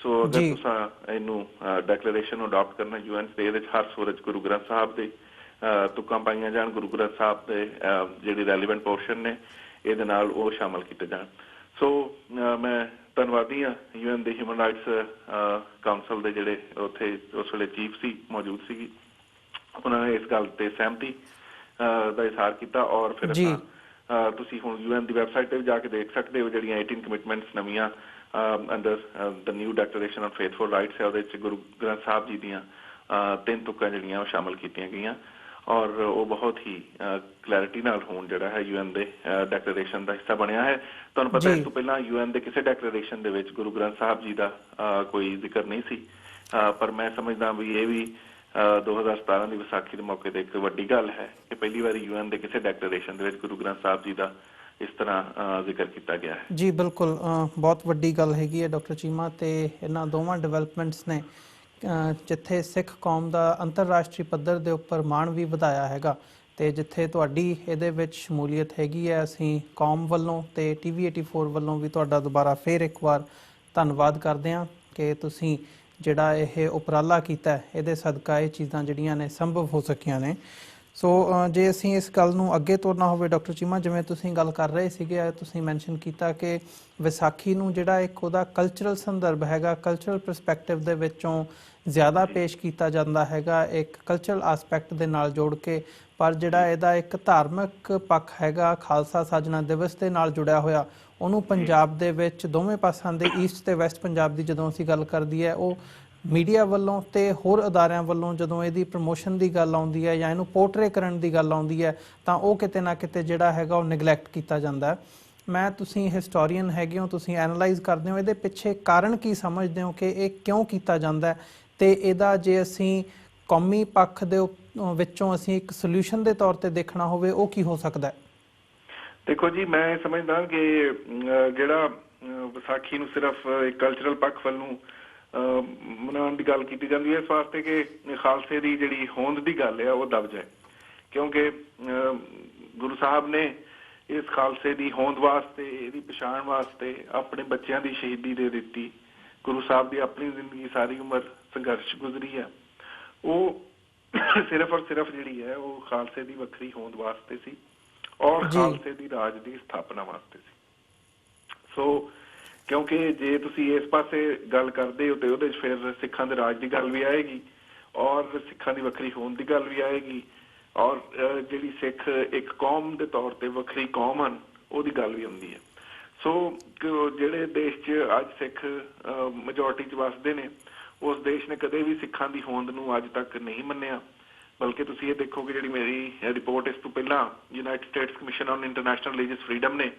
ਸੋ ਅਗਰ ਤੁਸੀਂ ਇਹਨੂੰ ਡੈਕਲੇਰੇਸ਼ਨ ਨੂੰ ਅਡਾਪਟ ਕਰਨਾ UN ਦੇ ਇਹਦੇ 'ਚ ਹਰ ਸੂਰਜ ਗੁਰੂ ਗ੍ਰੰਥ ਸਾਹਿਬ ਦੇ ਤੁਕਾਂ ਪਾਈਆਂ ਜਾਣ, ਗੁਰੂ ਗ੍ਰੰਥ ਸਾਹਿਬ ਦੇ ਜਿਹੜੇ ਰੈਲੀਵੈਂਟ ਪੋਰਸ਼ਨ ਨੇ ਇਹਦੇ ਨਾਲ ਉਹ ਸ਼ਾਮਲ ਕੀਤੇ ਜਾਣ। ਸੋ ਮੈਂ ਧੰਨਵਾਦੀ ਹਾਂ UN ਦੇ ਹਿਊਮਨ ਰਾਈਟਸ ਕਾਉਂਸਲ ਦੇ ਜਿਹੜੇ ਉੱਥੇ ਉਸ ਵੇਲੇ ਚੀਫ ਸੀ, ਮੌਜੂਦ ਸੀਗੀ, ਉਹਨਾਂ ਨੇ ਇਸ ਗੱਲ ਤੇ ਸਹਿਮਤੀ ਦਾ ਇਜ਼ਹਾਰ ਕੀਤਾ। ਔਰ ਫਿਰ ਤੁਸੀਂ ਹੁਣ UN ਦੀ ਵੈਬਸਾਈਟ ਤੇ ਵੀ ਜਾ ਕੇ ਦੇਖ ਸਕਦੇ ਹੋ ਜਿਹੜੀਆਂ 18 ਕਮਿਟਮੈਂਟਸ ਨਵੀਆਂ ਅੰਡਰ ਦ ਨਿਊ ਡੈਕਲੇਰੇਸ਼ਨ ਆਨ ਫੇਥਫੁਲ ਰਾਈਟਸ ਹੈ, ਉਹਦੇ 'ਚ ਗੁਰੂ ਗ੍ਰੰਥ ਸਾਹਿਬ ਜੀ ਦੀਆਂ 3 ਤੁਕਾਂ ਜਿਹੜੀਆਂ ਉਹ ਸ਼ਾਮਲ ਕੀਤੀਆਂ ਗਈਆਂ ਔਰ ਉਹ ਬਹੁਤ ਹੀ ਕਲੈਰਿਟੀ ਨਾਲ ਹੁਣ ਜਿਹੜਾ ਹੈ UN ਦੇ ਡੈਕਲੇਰੇਸ਼ਨ ਦਾ ਹਿੱਸਾ ਬਣਿਆ ਹੈ। ਤੁਹਾਨੂੰ ਪਤਾ ਇਸ ਤੋਂ ਪਹਿਲਾਂ UN ਦੇ ਕਿਸੇ ਡੈਕਲੇਰੇਸ਼ਨ ਦੇ ਵਿੱਚ ਗੁਰੂ ਗ੍ਰੰਥ ਸਾਹਿਬ ਜੀ ਦਾ ਕੋਈ ਜ਼ਿਕਰ ਨਹੀਂ ਸੀ, ਪਰ ਮੈਂ ਸਮਝਦਾ ਵੀ ਇਹ ਵੀ 2017 ਦੀ ਵਿਸਾਖੀ ਦੇ ਮੌਕੇ ਤੇ ਇੱਕ ਵੱਡੀ ਗੱਲ ਹੈ ਕਿ ਪਹਿਲੀ ਵਾਰੀ UN ਦੇ ਕਿਸੇ ਡੈਕਲੇਰੇਸ਼ਨ ਦੇ ਵਿੱਚ ਗੁਰੂ ਗ੍ਰੰਥ ਸਾਹਿਬ ਜੀ ਦਾ ਇਸ ਤਰ੍ਹਾਂ ਜ਼ਿਕਰ ਕੀਤਾ ਗਿਆ ਹੈ। ਜੀ ਬਿਲਕੁਲ, ਬਹੁਤ ਵੱਡੀ ਗੱਲ ਹੈਗੀ ਹੈ ਡਾਕਟਰ ਚੀਮਾ, ਤੇ ਇਹਨਾਂ ਦੋਵਾਂ ਡਿਵੈਲਪਮੈਂਟਸ ਨੇ ਜਿੱਥੇ ਸਿੱਖ ਕੌਮ ਦਾ ਅੰਤਰਰਾਸ਼ਟਰੀ ਪੱਧਰ ਦੇ ਉੱਪਰ ਮਾਣ ਵੀ ਵਧਾਇਆ ਹੈਗਾ, ਤੇ ਜਿੱਥੇ ਤੁਹਾਡੀ ਇਹਦੇ ਵਿੱਚ ਸ਼ਮੂਲੀਅਤ ਹੈਗੀ ਹੈ, ਅਸੀਂ ਕੌਮ ਵੱਲੋਂ ਤੇ TV84 ਵੱਲੋਂ ਵੀ ਤੁਹਾਡਾ ਦੁਬਾਰਾ ਫੇਰ ਇੱਕ ਵਾਰ ਧੰਨਵਾਦ ਕਰਦੇ ਹਾਂ ਕਿ ਤੁਸੀਂ ਜਿਹੜਾ ਇਹ ਉਪਰਾਲਾ ਕੀਤਾ, ਇਹਦੇ ਸਦਕਾ ਇਹ ਚੀਜ਼ਾਂ ਜਿਹੜੀਆਂ ਨੇ ਸੰਭਵ ਹੋ ਸਕੀਆਂ ਨੇ। ਸੋ ਜੇ ਅਸੀਂ ਇਸ ਗੱਲ ਨੂੰ ਅੱਗੇ ਤੋਰਨਾ ਹੋਵੇ ਡਾਕਟਰ ਚੀਮਾ, ਜਿਵੇਂ ਤੁਸੀਂ ਗੱਲ ਕਰ ਰਹੇ ਸੀਗੇ, ਤੁਸੀਂ ਮੈਂਸ਼ਨ ਕੀਤਾ ਕਿ ਵਿਸਾਖੀ ਨੂੰ ਜਿਹੜਾ ਇੱਕ ਉਹਦਾ ਕਲਚਰਲ ਸੰਦਰਭ ਹੈਗਾ, ਕਲਚਰਲ ਪਰਸਪੈਕਟਿਵ ਦੇ ਵਿੱਚੋਂ ਜ਼ਿਆਦਾ ਪੇਸ਼ ਕੀਤਾ ਜਾਂਦਾ ਹੈਗਾ, ਇੱਕ ਕਲਚਰਲ ਆਸਪੈਕਟ ਦੇ ਨਾਲ ਜੋੜ ਕੇ, ਪਰ ਜਿਹੜਾ ਇਹਦਾ ਇੱਕ ਧਾਰਮਿਕ ਪੱਖ ਹੈਗਾ ਖਾਲਸਾ ਸਾਜਣਾ ਦਿਵਸ ਦੇ ਨਾਲ ਜੁੜਿਆ ਹੋਇਆ, ਉਹਨੂੰ ਪੰਜਾਬ ਦੇ ਵਿੱਚ ਦੋਵੇਂ ਪਾਸਿਆਂ ਦੇ ਈਸਟ ਤੇ ਵੈਸਟ ਪੰਜਾਬ ਦੀ ਜਦੋਂ ਅਸੀਂ ਗੱਲ ਕਰਦੀ ਹੈ, ਉਹ ਮੀਡੀਆ ਵੱਲੋਂ ਤੇ ਹੋਰ ਅਦਾਰਿਆਂ ਵੱਲੋਂ ਜਦੋਂ ਇਹਦੀ ਪ੍ਰਮੋਸ਼ਨ ਦੀ ਗੱਲ ਆਉਂਦੀ ਹੈ ਜਾਂ ਇਹਨੂੰ ਪੋਰਟਰੇ ਕਰਨ ਦੀ ਗੱਲ ਆਉਂਦੀ ਹੈ ਤਾਂ ਉਹ ਕਿਤੇ ਨਾ ਕਿਤੇ ਜਿਹੜਾ ਹੈਗਾ ਉਹ ਨੈਗਲੈਕਟ ਕੀਤਾ ਜਾਂਦਾ ਹੈ। ਤੁਸੀਂ ਹਿਸਟੋਰੀਅਨ ਹੈਗੇ ਹੋ, ਤੁਸੀਂ ਐਨਾਲਾਈਜ਼ ਕਰਦੇ ਹੋ, ਇਹਦੇ ਪਿੱਛੇ ਕਾਰਨ ਕੀ ਸਮਝਦੇ ਹੋ ਕਿ ਇਹ ਕਿਉਂ ਕੀਤਾ ਜਾਂਦਾ ਹੈ, ਤੇ ਇਹਦਾ ਜੇ ਅਸੀਂ ਕੌਮੀ ਪੱਖ ਦੇ ਵਿੱਚੋਂ ਅਸੀਂ ਇੱਕ ਸੋਲਿਊਸ਼ਨ ਦੇ ਤੌਰ ਤੇ ਦੇਖਣਾ ਹੋਵੇ ਉਹ ਕੀ ਹੋ ਸਕਦਾ ਹੈ? ਦੇਖੋ ਜੀ, ਮੈਂ ਸਮਝਦਾ ਕਿ ਜਿਹੜਾ ਵਿਸਾਖੀ ਨੂੰ ਸਿਰਫ ਇੱਕ ਕਲਚਰਲ ਪੱਖ ਵੱਲ ਨੂੰ ਮਨਾਉਣ ਦੀ ਗੱਲ ਕੀਤੀ ਜਾਂਦੀ ਹੈ, ਇਸ ਵਾਸਤੇ ਕਿ ਖਾਲਸੇ ਦੀ ਜਿਹੜੀ ਹੋਂਦ ਦੀ ਗੱਲ ਹੈ ਉਹ ਦਬ ਜਾਏ, ਕਿਉਂਕਿ ਗੁਰੂ ਸਾਹਿਬ ਨੇ ਇਸ ਖਾਲਸੇ ਦੀ ਹੋਂਦ ਵਾਸਤੇ, ਇਹਦੀ ਪਛਾਣ ਵਾਸਤੇ ਆਪਣੇ ਬੱਚਿਆਂ ਦੀ ਸ਼ਹੀਦੀ ਦੇ ਦਿੱਤੀ। ਗੁਰੂ ਸਾਹਿਬ ਦੀ ਆਪਣੀ ਜ਼ਿੰਦਗੀ ਸਾਰੀ ਉਮਰ ਸੰਘਰਸ਼ ਗੁਜ਼ਰੀ ਹੈ, ਉਹ ਸਿਰਫ ਔਰ ਸਿਰਫ ਜਿਹੜੀ ਹੈ ਉਹ ਖਾਲਸੇ ਦੀ ਵੱਖਰੀ ਹੋਂਦ ਵਾਸਤੇ ਸੀ ਔਰ ਖਾਲਸੇ ਦੀ ਰਾਜ ਦੀ ਸਥਾਪਨਾ ਵਾਸਤੇ ਸੀ। ਸੋ ਕਿਉਂਕਿ ਜੇ ਤੁਸੀਂ ਇਸ ਪਾਸੇ ਗੱਲ ਕਰਦੇ ਹੋ ਤੇ ਉਹਦੇ 'ਚ ਫਿਰ ਸਿੱਖਾਂ ਦੇ ਰਾਜ ਦੀ ਗੱਲ ਵੀ ਆਏਗੀ ਔਰ ਸਿੱਖਾਂ ਦੀ ਵੱਖਰੀ ਹੋਂਦ ਦੀ ਗੱਲ ਵੀ ਆਏਗੀ ਔਰ ਜਿਹੜੀ ਸਿੱਖ ਇੱਕ ਕੌਮ ਦੇ ਤੌਰ ਤੇ ਵੱਖਰੀ ਕੌਮ ਹਨ ਉਹਦੀ ਗੱਲ ਵੀ ਹੁੰਦੀ ਹੈ। ਸੋ ਜਿਹੜੇ ਦੇਸ਼ 'ਚ ਅੱਜ ਸਿੱਖ ਮੈਜੋਰਟੀ 'ਚ ਵਸਦੇ ਨੇ, ਉਸ ਦੇਸ਼ ਨੇ ਕਦੇ ਵੀ ਸਿੱਖਾਂ ਦੀ ਹੋਂਦ ਨੂੰ ਅੱਜ ਤੱਕ ਨਹੀਂ ਮੰਨਿਆ, ਬਲਕਿ ਤੁਸੀਂ ਇਹ ਦੇਖੋਗੇ ਜਿਹੜੀ ਮੇਰੀ ਰਿਪੋਰਟ ਇਸ ਤੋਂ ਪਹਿਲਾਂ United States commission on international religious freedom ਨੇ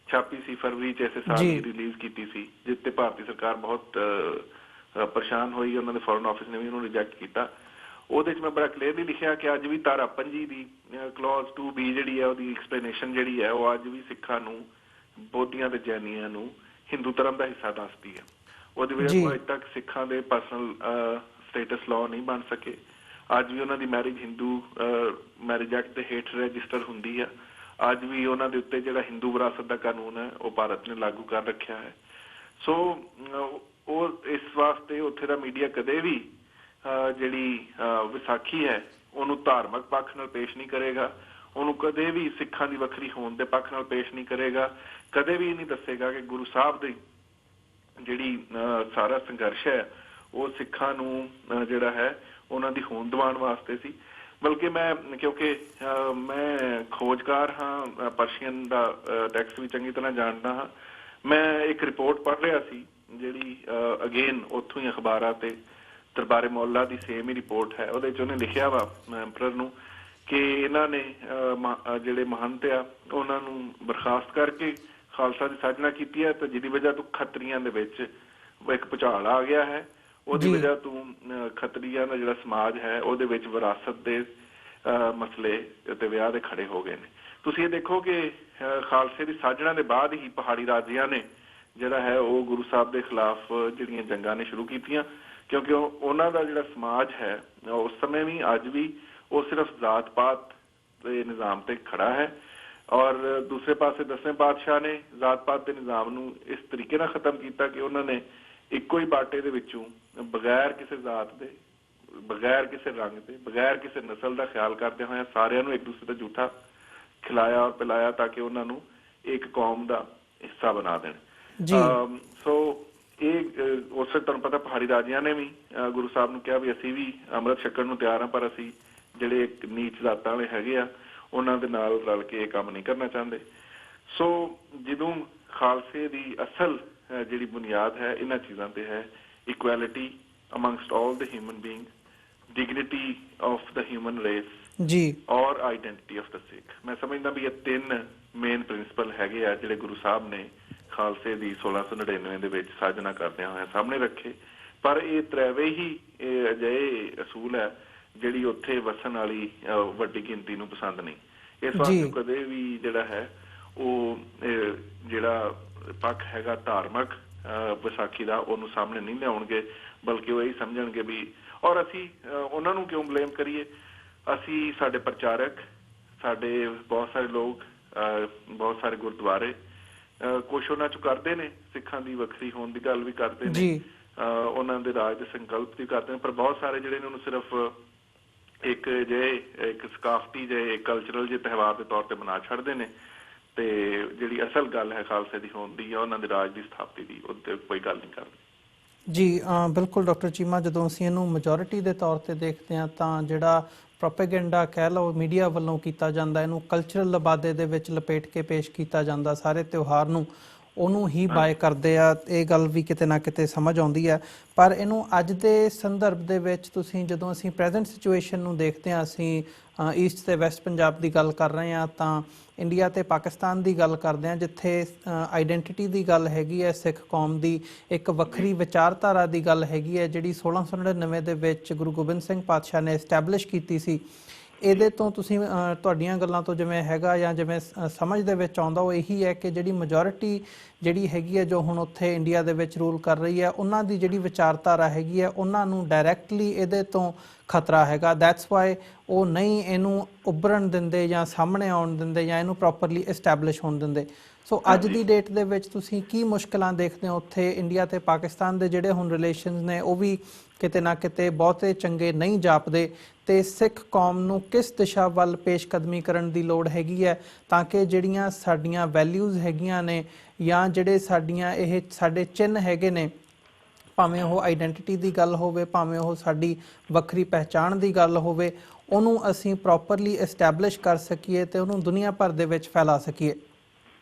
ਛਾਪੀ ਸੀ ਫਰਵਰੀ 'ਚ ਇਸੇ ਸਾਲ ਹੀ ਰਿਲੀਜ਼ ਕੀਤੀ ਸੀ, ਜਿਸ ਤੇ ਭਾਰਤੀ ਸਰਕਾਰ ਬਹੁਤ ਪਰੇਸ਼ਾਨ ਹੋਈ, ਉਹਨਾਂ ਦੇ ਫੋਰਨ ਆਫਿਸ ਨੇ ਵੀ ਉਹਨੂੰ ਰਿਜੈਕਟ ਕੀਤਾ। ਉਹਦੇ 'ਚ ਮੈਂ ਬੜਾ ਕਲੀਅਰਲੀ ਲਿਖਿਆ ਕਿ ਅੱਜ ਵੀ ਧਾਰਾ 5 ਦੀ ਕਲੌਜ਼ 2B ਜਿਹੜੀ ਹੈ ਉਹਦੀ ਐਕਸਪਲੇਨੇਸ਼ਨ ਜਿਹੜੀ ਹੈ ਉਹ ਅੱਜ ਵੀ ਸਿੱਖਾਂ ਨੂੰ, ਬੋਧੀਆਂ ਤੇ ਜੈਨੀਆਂ ਨੂੰ ਹਿੰਦੂ ਧਰਮ ਦਾ ਹਿੱਸਾ ਦੱਸਦੀ ਹੈ। ਉਹਦੀ ਵਜ੍ਹਾ ਤੋਂ ਅੱਜ ਤੱਕ ਸਿੱਖਾਂ ਦੇ ਪਰਸਨਲ ਸਟੇਟਸ ਲਾਅ ਨਹੀਂ ਬਣ ਸਕੇ। ਅੱਜ ਵੀ ਉਹਨਾਂ ਦੀ ਮੈਰਿਜ ਹਿੰਦੂ ਮੈਰਿਜ ਐਕਟ ਦੇ ਹੇਠ ਰਜਿਸਟਰ ਹੁੰਦੀ ਹੈ। ਅੱਜ ਵੀ ਉਹਨਾਂ ਦੇ ਉੱਤੇ ਜਿਹੜਾ ਹਿੰਦੂ ਵਿਰਾਸਤ ਦਾ ਕਾਨੂੰਨ ਹੈ ਉਹ ਭਾਰਤ ਨੇ ਲਾਗੂ ਕਰ ਰੱਖਿਆ ਹੈ। ਸੋ ਉਹ ਇਸ ਵਾਸਤੇ ਉੱਥੇ ਦਾ ਮੀਡੀਆ ਕਦੇ ਵੀ ਜਿਹੜੀ ਵਿਸਾਖੀ ਹੈ ਉਹਨੂੰ ਧਾਰਮਿਕ ਪੱਖ ਨਾਲ ਪੇਸ਼ ਨਹੀਂ ਕਰੇਗਾ, ਉਹਨੂੰ ਕਦੇ ਵੀ ਸਿੱਖਾਂ ਦੀ ਵੱਖਰੀ ਹੋਂਦ ਦੇ ਪੱਖ ਨਾਲ ਪੇਸ਼ ਨਹੀਂ ਕਰੇਗਾ, ਕਦੇ ਵੀ ਨਹੀਂ ਦੱਸੇਗਾ ਕਿ ਗੁਰੂ ਸਾਹਿਬ ਦੀ ਜਿਹੜੀ ਸਾਰਾ ਸੰਘਰਸ਼ ਹੈ ਉਹ ਸਿੱਖਾਂ ਨੂੰ ਜਿਹੜਾ ਹੈ ਉਹਨਾਂ ਦੀ ਹੋਂਦ ਦਿਵਾਉਣ ਵਾਸਤੇ ਸੀ। बल्कि मैं क्योंकि मैं खोजकार हाँ पर्शियन का टैक्स भी चंगी तरह जानता हाँ। मैं एक रिपोर्ट पढ़ रहा सी जी अगेन उतों ही अखबार से दरबारे मौला की सेम ही रिपोर्ट है वो उन्हें लिखा वा एम्परर नूं कि इन्होंने जिहड़े महंत आ उन्होंने बर्खास्त करके खालसा की साजना की है तो जिहदी वजह तो खत्रियां दे विच एक भुचाल आ गया है ਉਹਦੀ ਵਜ੍ਹਾ ਤੋਂ ਖੱਤਰੀਆਂ ਦਾ ਜਿਹੜਾ ਸਮਾਜ ਹੈ ਉਹਦੇ ਵਿੱਚ ਵਿਰਾਸਤ ਦੇ ਮਸਲੇ ਤੇ ਵਿਆਹ ਦੇ ਖੜੇ ਹੋ ਗਏ ਨੇ। ਤੁਸੀਂ ਇਹ ਦੇਖੋ ਕਿ ਖਾਲਸੇ ਦੀ ਸਾਜਣਾ ਦੇ ਬਾਅਦ ਹੀ ਪਹਾੜੀ ਰਾਜਿਆਂ ਨੇ ਜਿਹੜਾ ਹੈ ਉਹ ਗੁਰੂ ਸਾਹਿਬ ਦੇ ਖਿਲਾਫ ਜਿਹੜੀਆਂ ਜੰਗਾਂ ਨੇ ਸ਼ੁਰੂ ਕੀਤੀਆਂ ਕਿਉਂਕਿ ਉਹਨਾਂ ਦਾ ਜਿਹੜਾ ਸਮਾਜ ਹੈ ਉਸ ਸਮੇਂ ਵੀ ਅੱਜ ਵੀ ਉਹ ਸਿਰਫ ਜ਼ਾਤ ਪਾਤ ਦੇ ਨਿਜ਼ਾਮ ਤੇ ਖੜਾ ਹੈ ਔਰ ਦੂਸਰੇ ਪਾਸੇ 10ਵੇਂ ਪਾਤਸ਼ਾਹ ਨੇ ਜ਼ਾਤ ਪਾਤ ਦੇ ਨਿਜ਼ਾਮ ਨੂੰ ਇਸ ਤਰੀਕੇ ਨਾਲ ਖਤਮ ਕੀਤਾ ਕਿ ਉਹਨਾਂ ਨੇ ਇੱਕੋ ਹੀ ਬਾਟੇ ਦੇ ਵਿੱਚੋਂ ਬਗੈਰ ਕਿਸੇ ਜ਼ਾਤ ਦੇ ਬਗੈਰ ਕਿਸੇ ਰੰਗ ਦੇ ਬਗੈਰ ਕਿਸੇ ਨਸਲ ਦਾ ਖਿਆਲ ਕਰਦੇ ਹੋਏ ਸਾਰਿਆਂ ਨੂੰ ਇੱਕ ਦੂਸਰੇ ਦਾ ਝੂਠਾ ਖਿਲਾਇਆ ਔਰ ਪਿਲਾਇਆ ਤਾਂ ਕਿ ਉਹਨਾਂ ਨੂੰ ਇੱਕ ਕੌਮ ਦਾ ਹਿੱਸਾ ਬਣਾ ਦੇਣ। ਸੋ ਇਹ ਉਸੇ ਤੁਹਾਨੂੰ ਪਤਾ ਪਹਾੜੀ ਰਾਜਿਆਂ ਨੇ ਵੀ ਗੁਰੂ ਸਾਹਿਬ ਨੂੰ ਕਿਹਾ ਵੀ ਅਸੀਂ ਵੀ ਅੰਮ੍ਰਿਤ ਛਕਣ ਨੂੰ ਤਿਆਰ ਹਾਂ ਪਰ ਅਸੀਂ ਜਿਹੜੇ ਨੀਚ ਜ਼ਾਤਾਂ ਵਾਲੇ ਹੈਗੇ ਆ ਉਹਨਾਂ ਦੇ ਨਾਲ ਰਲ ਕੇ ਇਹ ਕੰਮ ਨਹੀਂ ਕਰਨਾ ਚਾਹੁੰਦੇ। ਸੋ ਜਦੋਂ ਖਾਲਸੇ ਦੀ ਅਸਲ ਜਿਹੜੀ ਬੁਨਿਆਦ ਹੈ ਇਹਨਾਂ ਚੀਜ਼ਾਂ ਤੇ ਹੈ equality amongst all the human being dignity of the human race ਜੀ ਔਰ ਆਈਡੈਂਟਿਟੀ ਆਫ ਦ ਸਿੱਖ। ਮੈਂ ਸਮਝਦਾ ਵੀ ਇਹ ਤਿੰਨ ਮੇਨ ਪ੍ਰਿੰਸੀਪਲ ਹੈਗੇ ਆ ਜਿਹੜੇ ਗੁਰੂ ਸਾਹਿਬ ਨੇ ਖਾਲਸੇ ਦੀ 1699 ਦੇ ਵਿੱਚ ਸਾਜਨਾ ਕਰਦਿਆਂ ਹੋਇਆ ਸਾਹਮਣੇ ਰੱਖੇ ਪਰ ਇਹ ਤਰੇਵੇਂ ਹੀ ਇਹ ਅਜਿਹੇ ਅਸੂਲ ਹੈ ਜਿਹੜੀ ਉੱਥੇ ਵਸਣ ਵਾਲੀ ਵੱਡੀ ਗਿਣਤੀ ਨੂੰ ਪਸੰਦ ਨਹੀਂ। ਇਸ ਵਾਸਤੇ ਕਦੇ ਵੀ ਜਿਹੜਾ ਹੈ ਉਹ ਜਿਹੜਾ ਪੱਖ ਹੈਗਾ ਧਾਰਮਿਕ ਵਿਸਾਖੀ ਦਾ ਉਹਨੂੰ ਸਾਹਮਣੇ ਨਹੀਂ ਲਿਆਉਣਗੇ ਬਲਕਿ ਉਹ ਇਹੀ ਸਮਝਣਗੇ ਵੀ ਔਰ ਅਸੀਂ ਉਹਨਾਂ ਨੂੰ ਕਿਉਂ ਬਲੇਮ ਕਰੀਏ। ਅਸੀਂ ਸਾਡੇ ਪ੍ਰਚਾਰਕ ਸਾਡੇ ਬਹੁਤ ਸਾਰੇ ਲੋਕ ਬਹੁਤ ਸਾਰੇ ਗੁਰਦੁਆਰੇ ਕੁਛ ਉਹਨਾਂ ਚ ਕਰਦੇ ਨੇ ਸਿੱਖਾਂ ਦੀ ਵੱਖਰੀ ਹੋਣ ਦੀ ਗੱਲ ਵੀ ਕਰਦੇ ਨੇ ਉਹਨਾਂ ਦੇ ਰਾਜ ਦੇ ਸੰਕਲਪ ਵੀ ਕਰਦੇ ਨੇ ਪਰ ਬਹੁਤ ਸਾਰੇ ਜਿਹੜੇ ਨੇ ਉਹਨੂੰ ਸਿਰਫ ਇੱਕ ਜੇ ਇੱਕ ਸਕਾਫਤੀ ਜੇ ਕਲਚਰਲ ਜੇ ਤਿਉਹਾਰ ਦੇ ਤੌਰ ਤੇ ਮਨਾ ਛੱਡਦੇ ਨੇ ਤੇ ਜਿਹੜੀ ਅਸਲ ਗੱਲ ਹੈ ਖਾਲਸੇ ਦੀ ਹੋਣ ਦੀ ਆ ਉਹਨਾਂ ਦੇ ਰਾਜ ਦੀ ਸਥਾਪਤੀ ਦੀ ਉਹਦੇ ਕੋਈ ਗੱਲ ਨਹੀਂ ਕਰਦੇ। ਜੀ ਬਿਲਕੁਲ ਡਾਕਟਰ ਚੀਮਾ ਜਦੋਂ ਅਸੀਂ ਇਹਨੂੰ ਮੈਜੋਰਿਟੀ ਦੇ ਤੌਰ ਤੇ ਦੇਖਦੇ ਹਾਂ ਤਾਂ ਜਿਹੜਾ ਪ੍ਰੋਪੇਗੈਂਡਾ ਕਹਿ ਲਓ ਮੀਡੀਆ ਵੱਲੋਂ ਕੀਤਾ ਜਾਂਦਾ ਇਹਨੂੰ ਕਲਚਰਲ ਲਬਾਦੇ ਦੇ ਵਿੱਚ ਲਪੇਟ ਕੇ ਪੇਸ਼ ਕੀਤਾ ਜਾਂਦਾ ਸਾਰੇ ਤਿਉਹਾਰ ਨੂੰ ਉਹਨੂੰ ਹੀ ਬਾਏ ਕਰਦੇ ਆ ਇਹ ਗੱਲ ਵੀ ਕਿਤੇ ਨਾ ਕਿਤੇ ਸਮਝ ਆਉਂਦੀ ਹੈ ਪਰ ਇਹਨੂੰ ਅੱਜ ਦੇ ਸੰਦਰਭ ਦੇ ਵਿੱਚ ਤੁਸੀਂ ਜਦੋਂ ਅਸੀਂ ਪ੍ਰੈਜ਼ੈਂਟ ਸਿਚੁਏਸ਼ਨ ਨੂੰ ਦੇਖਦੇ ਹਾਂ ਅਸੀਂ ਈਸਟ ਤੇ ਵੈਸਟ ਪੰਜਾਬ ਦੀ ਗੱਲ ਕਰ ਰਹੇ ਹਾਂ ਤਾਂ ਇੰਡੀਆ ਤੇ ਪਾਕਿਸਤਾਨ ਦੀ ਗੱਲ ਕਰਦੇ ਹਾਂ ਜਿੱਥੇ ਆਈਡੈਂਟਿਟੀ ਦੀ ਗੱਲ ਹੈਗੀ ਹੈ ਸਿੱਖ ਕੌਮ ਦੀ ਇੱਕ ਵੱਖਰੀ ਵਿਚਾਰਧਾਰਾ ਦੀ ਗੱਲ ਹੈਗੀ ਹੈ ਜਿਹੜੀ 1699 ਦੇ ਵਿੱਚ ਗੁਰੂ ਗੋਬਿੰਦ ਸਿੰਘ ਪਾਤਸ਼ਾਹ ਨੇ ਐਸਟੈਬਲਿਸ਼ ਕੀਤੀ ਸੀ। ਇਹਦੇ ਤੋਂ ਤੁਸੀਂ ਤੁਹਾਡੀਆਂ ਗੱਲਾਂ ਤੋਂ ਜਿਵੇਂ ਹੈਗਾ ਜਾਂ ਜਿਵੇਂ ਸਮਝ ਦੇ ਵਿੱਚ ਆਉਂਦਾ ਉਹ ਇਹੀ ਹੈ ਕਿ ਜਿਹੜੀ ਮੈਜੋਰਿਟੀ ਜਿਹੜੀ ਹੈਗੀ ਹੈ ਜੋ ਹੁਣ ਉੱਥੇ ਇੰਡੀਆ ਦੇ ਵਿੱਚ ਰੂਲ ਕਰ ਰਹੀ ਹੈ ਉਹਨਾਂ ਦੀ ਜਿਹੜੀ ਵਿਚਾਰਧਾਰਾ ਹੈਗੀ ਹੈ ਉਹਨਾਂ ਨੂੰ ਡਾਇਰੈਕਟਲੀ ਇਹਦੇ ਤੋਂ ਖਤਰਾ ਹੈਗਾ ਦੈਟਸ ਵਾਈ ਉਹ ਨਹੀਂ ਇਹਨੂੰ ਉੱਭਰਨ ਦਿੰਦੇ ਜਾਂ ਸਾਹਮਣੇ ਆਉਣ ਦਿੰਦੇ ਜਾਂ ਇਹਨੂੰ ਪ੍ਰੋਪਰਲੀ ਐਸਟੈਬਲਿਸ਼ ਹੋਣ ਦਿੰਦੇ। ਸੋ ਅੱਜ ਦੀ ਡੇਟ ਦੇ ਵਿੱਚ ਤੁਸੀਂ ਕੀ ਮੁਸ਼ਕਿਲਾਂ ਦੇਖਦੇ ਹੋ ਉੱਥੇ ਇੰਡੀਆ ਤੇ ਪਾਕਿਸਤਾਨ ਦੇ ਜਿਹੜੇ ਹੁਣ ਰਿਲੇਸ਼ਨਸ ਨੇ ਉਹ ਵੀ ਕਿਤੇ ਨਾ ਕਿਤੇ ਬਹੁਤੇ ਚੰਗੇ ਨਹੀਂ ਜਾਪਦੇ ਤੇ ਸਿੱਖ ਕੌਮ ਨੂੰ ਕਿਸ ਦਿਸ਼ਾ ਵੱਲ ਪੇਸ਼ਕਦਮੀ ਕਰਨ ਦੀ ਲੋੜ ਹੈਗੀ ਹੈ ਤਾਂ ਕਿ ਜਿਹੜੀਆਂ ਸਾਡੀਆਂ ਵੈਲਿਊਜ਼ ਹੈਗੀਆਂ ਨੇ ਜਾਂ ਜਿਹੜੇ ਸਾਡੀਆਂ ਇਹ ਸਾਡੇ ਚਿੰਨ੍ਹ ਹੈਗੇ ਨੇ ਭਾਵੇਂ ਉਹ ਆਈਡੈਂਟਿਟੀ ਦੀ ਗੱਲ ਹੋਵੇ ਭਾਵੇਂ ਉਹ ਸਾਡੀ ਵੱਖਰੀ ਪਹਿਚਾਣ ਦੀ ਗੱਲ ਹੋਵੇ ਉਹਨੂੰ ਅਸੀਂ ਪ੍ਰੋਪਰਲੀ ਐਸਟੈਬਲਿਸ਼ ਕਰ ਸਕੀਏ ਤੇ ਉਹਨੂੰ ਦੁਨੀਆ ਭਰ ਦੇ ਵਿੱਚ ਫੈਲਾ ਸਕੀਏ।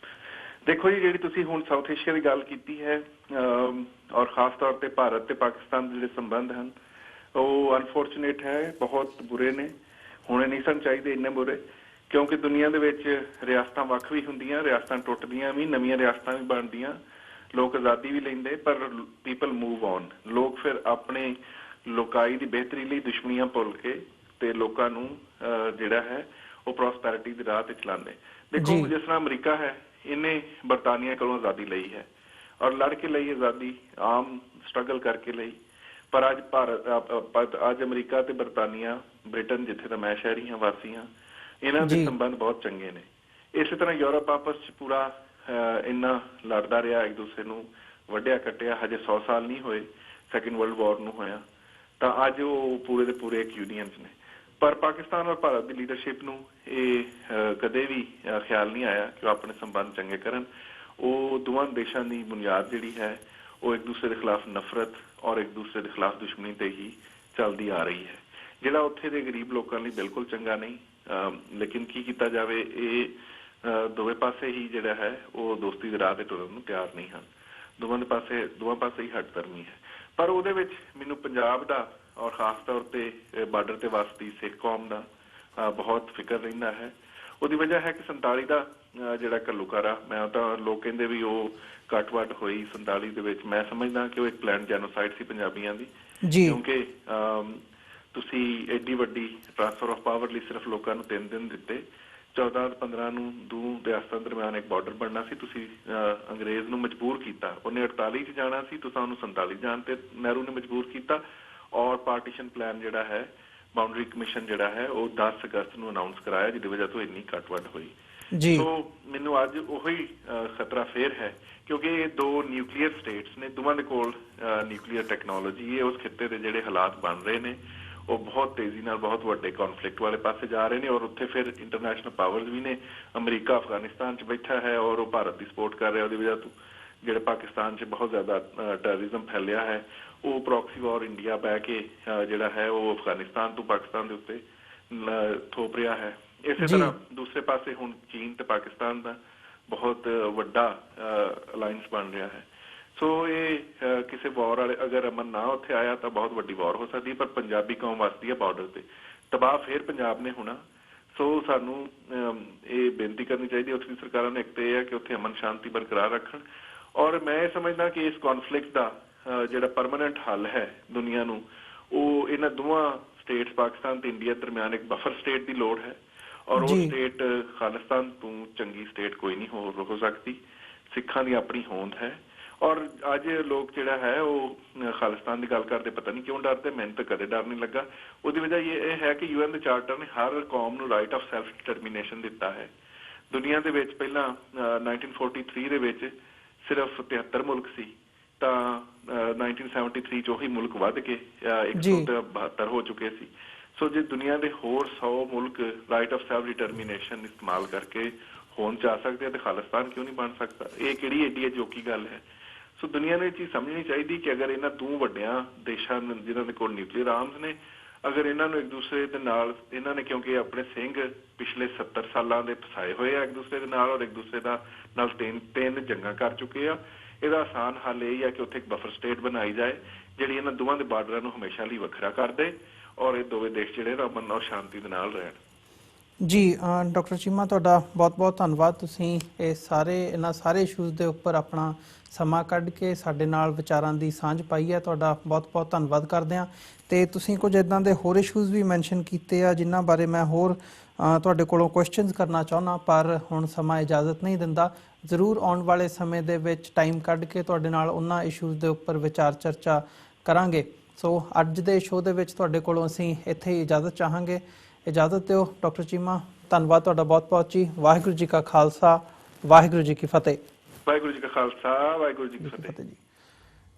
ਦੇਖੋ ਜੀ ਜਿਹੜੀ ਤੁਸੀਂ ਹੁਣ ਸਾਊਥ ਏਸ਼ੀਆ ਦੀ ਗੱਲ ਕੀਤੀ ਹੈ ਔਰ ਖਾਸ ਤੌਰ ਤੇ ਭਾਰਤ ਤੇ ਪਾਕਿਸਤਾਨ ਦੇ ਜਿਹੜੇ ਸੰਬੰਧ ਹਨ ਉਹ ਅਨਫੋਰਚੂਨੇਟ ਹੈ ਬਹੁਤ ਬੁਰੇ ਨੇ ਹੋਣੇ ਨਹੀਂ ਸਨ ਚਾਹੀਦੇ ਇੰਨੇ ਬੁਰੇ ਕਿਉਂਕਿ ਦੁਨੀਆ ਦੇ ਵਿੱਚ ਰਿਆਸਤਾਂ ਵੱਖ ਵੀ ਹੁੰਦੀਆਂ ਰਿਆਸਤਾਂ ਟੁੱਟਦੀਆਂ ਵੀ ਨਵੀਆਂ ਰਿਆਸਤਾਂ ਵੀ ਬਣਦੀਆਂ ਲੋਕ ਆਜ਼ਾਦੀ ਵੀ ਲੈਂਦੇ ਪਰ ਪੀਪਲ ਮੂਵ ਔਨ ਲੋਕ ਫਿਰ ਆਪਣੇ ਲੋਕਾਈ ਦੀ ਬਿਹਤਰੀ ਲਈ ਦੁਸ਼ਮਣੀਆਂ ਭੁੱਲ ਕੇ ਤੇ ਲੋਕਾਂ ਨੂੰ ਜਿਹੜਾ ਹੈ ਉਹ ਪ੍ਰੋਸਪੈਰਿਟੀ ਦੇ ਰਾਹ ਤੇ ਚਲਾਉਂਦੇ। ਦੇਖੋ ਜਿਸ ਤਰ੍ਹਾਂ ਅਮਰੀਕਾ ਹੈ ਇਹਨੇ ਬਰਤਾਨੀਆ ਕੋਲੋਂ ਆਜ਼ਾਦੀ ਲਈ ਹੈ ਔਰ ਲੜ ਕੇ ਲਈ ਆਜ਼ਾਦੀ ਆਮ ਸਟਰਗਲ ਕਰਕੇ ਲਈ ਪਰ ਅੱਜ ਭਾਰਤ ਅੱਜ ਅਮਰੀਕਾ ਤੇ ਬਰਤਾਨੀਆ ਬ੍ਰਿਟਨ ਜਿੱਥੇ ਦਾ ਮੈਂ ਸ਼ਹਿਰੀ ਹਾਂ ਵਾਸੀ ਹਾਂ ਇਹਨਾਂ ਦੇ ਸੰਬੰਧ ਬਹੁਤ ਚੰਗੇ ਨੇ। ਇਸੇ ਤਰ੍ਹਾਂ ਯੂਰਪ ਆਪਸ 'ਚ ਪੂਰਾ ਇੰਨਾ ਲੜਦਾ ਰਿਹਾ ਇੱਕ ਦੂਸਰੇ ਨੂੰ ਵੱਢਿਆ ਕੱਟਿਆ ਹਜੇ 100 ਸਾਲ ਨਹੀਂ ਹੋਏ ਸੈਕਿੰਡ ਵਰਲਡ ਵਾਰ ਨੂੰ ਹੋਇਆ ਤਾਂ ਅੱਜ ਉਹ ਪੂਰੇ ਦੇ ਪੂਰੇ ਇੱਕ ਯੂਨੀਅਨ 'ਚ ਨੇ ਪਰ ਪਾਕਿਸਤਾਨ ਔਰ ਭਾਰਤ ਦੀ ਲੀਡਰਸ਼ਿਪ ਨੂੰ ਇਹ ਕਦੇ ਵੀ ਖਿਆਲ ਨਹੀਂ ਆਇਆ ਕਿ ਉਹ ਆਪਣੇ ਸੰਬੰਧ ਚੰਗੇ ਕਰਨ। ਉਹ ਦੋਵਾਂ ਦੇਸ਼ਾਂ ਦੀ ਬੁਨਿਆਦ ਜਿਹੜੀ ਹੈ ਉਹ ਇੱਕ ਦੂਸਰੇ ਦੇ ਖਿਲਾਫ ਨਫ਼ਰਤ ਔਰ ਇੱਕ ਦੂਸਰੇ ਦੇ ਖਿਲਾਫ ਦੁਸ਼ਮਣੀ ਤੇ ਹੀ ਚੱਲਦੀ ਆ ਰਹੀ ਹੈ। ਜਿਹੜਾ ਉੱਥੇ ਦੇ ਗਰੀਬ ਲੋਕਾਂ ਲਈ ਬਿਲਕੁਲ ਚੰਗਾ ਨਹੀਂ। ਲੇਕਿਨ ਕੀ ਕੀਤਾ ਜਾਵੇ, ਇਹ ਦੋਵੇਂ ਪਾਸੇ ਹੀ ਜਿਹੜਾ ਹੈ ਉਹ ਦੋਸਤੀ ਦੇ ਰਾਹ ਤੇ ਤੁਰਨ ਨੂੰ ਤਿਆਰ ਨਹੀਂ ਹਨ। ਦੋਵਾਂ ਪਾਸੇ ਹੀ ਹੱਟਧਰਮੀ ਹੈ। ਪਰ ਉਹਦੇ ਵਿੱਚ ਮੈਨੂੰ ਪੰਜਾਬ ਦਾ ਔਰ ਖਾਸ ਤੌਰ ਤੇ ਬਾਰਡਰ ਤੇ ਵਸਦੀ ਸਿੱਖ ਕੌਮ ਦਾ ਬਹੁਤ ਫਿਕਰ ਰਹਿੰਦਾ ਹੈ। ਉਹਦੀ ਵਜ੍ਹਾ ਹੈ ਕਿ 47 ਦਾ ਜਿਹੜਾ ਘੱਲੂਘਾਰਾ, ਮੈਂ ਤਾਂ ਲੋਕ ਕਹਿੰਦੇ ਵੀ ਉਹ ਕੱਟ-ਵੱਟ ਹੋਈ 47 ਦੇ ਵਿੱਚ, ਮੈਂ ਸਮਝਦਾ ਕਿ ਉਹ ਇੱਕ ਪਲਾਨ ਜੈਨੋਸਾਈਡ ਸੀ ਪੰਜਾਬੀਆਂ ਦੀ। ਕਿਉਂਕਿ ਤੁਸੀਂ ਐਡੀ ਵੱਡੀ ਟ੍ਰਾਂਸਫਰ ਆਫ ਪਾਵਰ ਲਈ ਸਿਰਫ ਲੋਕਾਂ ਨੂੰ 3 ਦਿਨ ਦਿੱਤੇ। 14-15 ਨੂੰ ਦੋ ਰਿਆਸਤਾਂ ਦਰਮਿਆਨ ਇੱਕ ਬਾਰਡਰ ਬਣਨਾ ਸੀ, ਤੁਸੀਂ ਅੰਗਰੇਜ਼ ਨੂੰ ਮਜਬੂਰ ਕੀਤਾ। ਉਹਨੇ 48 'ਚ ਜਾਣਾ ਸੀ, ਤੁਸੀਂ ਉਹਨੂੰ 47 ਜਾਣ ਤੇ ਨਹਿਰੂ ਨੇ ਮਜਬੂਰ ਕੀਤਾ। ਔਰ ਪਾਰਟੀਸ਼ਨ ਪਲਾਨ ਜਿਹੜਾ ਹੈ, ਬਾਉਂਡਰੀ ਕਮਿਸ਼ਨ ਜਿਹੜਾ ਹੈ, ਉਹ 10 ਅਗਸਤ ਨੂੰ ਅਨਾਉਂਸ ਕਰਾਇਆ, ਜਿਹਦੀ ਵਜ੍ਹਾ ਤੋਂ ਇੰਨੀ ਕੱਟ-ਵੱਟ ਹੋਈ। ਸੋ ਮੈਨੂੰ ਅੱਜ ਉਹੀ ਖਤਰਾ ਫੇਰ ਹੈ, ਕਿਉਂਕਿ ਇਹ ਦੋ ਨਿਊਕਲੀਅਰ ਸਟੇਟਸ ਨੇ, ਦੋਵਾਂ ਦੇ ਕੋਲ ਨਿਊਕਲੀਅਰ ਟੈਕਨੋਲੋਜੀ ਹੈ। ਉਸ ਖਿੱਤੇ ਦੇ ਜਿਹੜੇ ਹਾਲਾਤ ਬਣ ਰਹੇ ਨੇ ਉਹ ਬਹੁਤ ਤੇਜ਼ੀ ਨਾਲ ਬਹੁਤ ਵੱਡੇ ਕੌਨਫਲਿਕਟ ਵਾਲੇ ਪਾਸੇ ਜਾ ਰਹੇ ਨੇ। ਔਰ ਉੱਥੇ ਫਿਰ ਇੰਟਰਨੈਸ਼ਨਲ ਪਾਵਰਸ ਵੀ ਨੇ। ਅਮਰੀਕਾ ਅਫਗਾਨਿਸਤਾਨ 'ਚ ਬੈਠਾ ਹੈ ਔਰ ਉਹ ਭਾਰਤ ਦੀ ਸਪੋਰਟ ਕਰ ਰਿਹਾ। ਉਹਦੀ ਵਜ੍ਹਾ ਤੋਂ ਜਿਹੜੇ ਪਾਕਿਸਤਾਨ 'ਚ ਬਹੁਤ ਜ਼ਿਆਦਾ ਟੈਰਰਿਜ਼ਮ ਫੈਲਿਆ ਹੈ, ਉਹ ਪ੍ਰੋਕਸੀ ਵਾਰ ਇੰਡੀਆ ਬਹਿ ਕੇ ਜਿਹੜਾ ਹੈ ਉਹ ਅਫਗਾਨਿਸਤਾਨ ਤੋਂ ਪਾਕਿਸਤਾਨ ਦੇ ਉੱਤੇ ਥੋਪ ਰਿਹਾ ਹੈ। ਇਸੇ ਤਰ੍ਹਾਂ ਦੂਸਰੇ ਪਾਸੇ ਹੁਣ ਚੀਨ ਤੇ ਪਾਕਿਸਤਾਨ ਦਾ ਬਹੁਤ ਵੱਡਾ ਅਲਾਇੰਸ ਬਣ ਰਿਹਾ ਹੈ। ਸੋ ਇਹ ਕਿਸੇ ਵਾਰ ਵਾਲੇ, ਅਗਰ ਅਮਨ ਨਾ ਉੱਥੇ ਆਇਆ ਤਾਂ ਬਹੁਤ ਵੱਡੀ ਵਾਰ ਹੋ ਸਕਦੀ ਹੈ। ਪਰ ਪੰਜਾਬੀ ਕੌਮ ਵਸਦੀ ਹੈ ਬਾਰਡਰ ਤੇ, ਤਬਾਹ ਫੇਰ ਪੰਜਾਬ ਨੇ ਹੋਣਾ। ਸੋ ਸਾਨੂੰ ਇਹ ਬੇਨਤੀ ਕਰਨੀ ਚਾਹੀਦੀ ਉੱਥੇ ਦੀ ਸਰਕਾਰਾਂ ਨੂੰ, ਇੱਕ ਤੇ ਇਹ ਹੈ ਕਿ ਉੱਥੇ ਅਮਨ ਸ਼ਾਂਤੀ ਬਰਕਰਾਰ ਰੱਖਣ। ਔਰ ਮੈਂ ਇਹ ਸਮਝਦਾ ਕਿ ਇਸ ਕੌਨਫਲਿਕਟ ਦਾ ਜਿਹੜਾ ਪਰਮਾਨੈਂਟ ਹੱਲ ਹੈ ਦੁਨੀਆ ਨੂੰ, ਉਹ ਇਹਨਾਂ ਦੋਵਾਂ ਸਟੇਟਸ ਪਾਕਿਸਤਾਨ ਤੇ ਇੰਡੀਆ ਦਰਮਿਆਨ ਇੱਕ ਬਫਰ ਸਟੇਟ ਦੀ ਲੋੜ ਹੈ। ਔਰ ਉਹ ਸਟੇਟ ਖਾਲਿਸਤਾਨ ਤੋਂ ਚੰਗੀ ਸਟੇਟ ਕੋਈ ਨਹੀਂ ਹੋ ਸਕਦੀ। ਸਿੱਖਾਂ ਦੀ ਆਪਣੀ ਹੋਂਦ ਹੈ। ਔਰ ਅੱਜ ਲੋਕ ਜਿਹੜਾ ਹੈ ਉਹ ਖਾਲਿਸਤਾਨ ਦੀ ਗੱਲ ਕਰਦੇ, ਪਤਾ ਨਹੀਂ ਕਿਉਂ ਡਰਦੇ। ਮੈਨੂੰ ਤਾਂ ਕਦੇ ਡਰ ਨਹੀਂ ਲੱਗਾ। ਉਹਦੀ ਵਜ੍ਹਾ ਇਹ ਹੈ ਕਿ UN ਦੇ ਚਾਰਟਰ ਨੇ ਹਰ ਕੌਮ ਨੂੰ ਰਾਈਟ ਆਫ ਸੈਲਫ ਡਿਟਰਮੀਨੇਸ਼ਨ ਦਿੱਤਾ ਹੈ। ਦੁਨੀਆ ਦੇ ਵਿੱਚ ਪਹਿਲਾਂ 1943 ਦੇ ਵਿੱਚ ਸਿਰਫ 73 ਮੁਲਕ ਸੀ, ਤਾਂ 1973 'ਚ ਉਹੀ ਮੁਲਕ ਵੱਧ ਕੇ 172 ਹੋ ਚੁੱਕੇ ਸੀ। ਸੋ ਜੇ ਦੁਨੀਆ ਦੇ ਹੋਰ 100 ਮੁਲਕ ਰਾਈਟ ਆਫ ਸੈਲਫ ਡਿਟਰਮੀਨੇਸ਼ਨ ਇਸਤੇਮਾਲ ਕਰਕੇ ਹੋਣ ਜਾ ਸਕਦੇ ਆ, ਤੇ ਖਾਲਿਸਤਾਨ ਕਿਉਂ ਨਹੀਂ ਬਣ ਸਕਦਾ? ਇਹ ਕਿਹੜੀ ਏਡੀ ਅਜੋਕੀ ਗੱਲ ਹੈ? ਸੋ ਦੁਨੀਆ ਨੂੰ ਇਹ ਚੀਜ਼ ਸਮਝਣੀ ਚਾਹੀਦੀ ਕਿ ਅਗਰ ਇਹਨਾਂ ਦੋ ਵੱਡਿਆਂ ਦੇਸ਼ਾਂ ਜਿਨ੍ਹਾਂ ਦੇ ਕੋਲ ਨਿਊਕਲੀਅਰ ਆਰਮਸ ਨੇ, ਅਗਰ ਇਹਨਾਂ ਨੂੰ ਇੱਕ ਦੂਸਰੇ ਦੇ ਨਾਲ, ਇਹਨਾਂ ਨੇ ਕਿਉਂਕਿ ਆਪਣੇ ਸਿੰਘ ਪਿਛਲੇ 70 ਸਾਲਾਂ ਦੇ ਫਸਾਏ ਹੋਏ ਆ ਇੱਕ ਦੂਸਰੇ ਦੇ ਨਾਲ, ਔਰ ਇੱਕ ਦੂਸਰੇ ਦਾ ਨਾਲ ਤਿੰਨ ਜੰਗਾਂ ਕਰ ਚੁੱਕੇ ਆ। ਇਹਦਾ ਆਸਾਨ ਹੱਲ ਇਹ ਹੈ ਕਿ ਉੱਥੇ ਇੱਕ ਬਫਰ ਸਟੇਟ ਬਣਾਈ ਜਾਏ ਜਿਹੜੀ ਇਹਨਾਂ ਦੋਵਾਂ ਦੇ ਬਾਰਡਰਾਂ ਨੂੰ ਹਮੇਸ਼ਾ ਲਈ ਵੱਖਰਾ ਕਰ ਦੇ, ਔਰ ਇਹ ਦੋਵੇਂ ਦੇਸ਼ ਜਿਹੜੇ ਅਮਨ ਔਰ ਸ਼ਾਂਤੀ ਦੇ ਨਾਲ ਰਹਿਣ। ਜੀ ਡਾਕਟਰ ਚੀਮਾ, ਤੁਹਾਡਾ ਬਹੁਤ-ਬਹੁਤ ਧੰਨਵਾਦ। ਤੁਸੀਂ ਇਹਨਾਂ ਸਾਰੇ ਇਸ਼ੂਜ਼ ਦੇ ਉੱਪਰ ਆਪਣਾ ਸਮਾਂ ਕੱਢ ਕੇ ਸਾਡੇ ਨਾਲ ਵਿਚਾਰਾਂ ਦੀ ਸਾਂਝ ਪਾਈ ਹੈ। ਤੁਹਾਡਾ ਬਹੁਤ-ਬਹੁਤ ਧੰਨਵਾਦ ਕਰਦੇ ਹਾਂ। ਤੇ ਤੁਸੀਂ ਕੁਝ ਇੱਦਾਂ ਦੇ ਹੋਰ ਇਸ਼ੂਜ਼ ਵੀ ਮੈਂਸ਼ਨ ਕੀਤੇ ਆ ਜਿਨ੍ਹਾਂ ਬਾਰੇ ਮੈਂ ਹੋਰ ਤੁਹਾਡੇ ਕੋਲੋਂ ਕੁਐਸਚਨਸ ਕਰਨਾ ਚਾਹੁੰਦਾ, ਪਰ ਹੁਣ ਸਮਾਂ ਇਜਾਜ਼ਤ ਨਹੀਂ ਦਿੰਦਾ। ਜ਼ਰੂਰ ਆਉਣ ਵਾਲੇ ਸਮੇਂ ਦੇ ਵਿੱਚ ਟਾਈਮ ਕੱਢ ਕੇ ਤੁਹਾਡੇ ਨਾਲ ਉਹਨਾਂ ਇਸ਼ੂਜ਼ ਦੇ ਉੱਪਰ ਵਿਚਾਰ ਚਰਚਾ ਕਰਾਂਗੇ। ਸੋ ਅੱਜ ਦੇ ਸ਼ੋਅ ਦੇ ਵਿੱਚ ਤੁਹਾਡੇ ਕੋਲੋਂ ਅਸੀਂ ਇੱਥੇ ਇਜਾਜ਼ਤ ਚਾਹਾਂਗੇ। ਇਜਾਜ਼ਤ ਦਿਓ ਡਾਕਟਰ ਚੀਮਾ। ਧੰਨਵਾਦ ਤੁਹਾਡਾ ਬਹੁਤ-ਬਹੁਤ ਜੀ। ਵਾਹਿਗੁਰੂ ਜੀ ਕਾ ਖਾਲਸਾ, ਵਾਹਿਗੁਰੂ ਜੀ ਕੀ ਫਤਿਹ। ਵਾਹਿਗੁਰੂ ਜੀ ਕਾ ਖਾਲਸਾ, ਵਾਹਿਗੁਰੂ ਜੀ ਕੀ ਫਤਿਹ ਜੀ।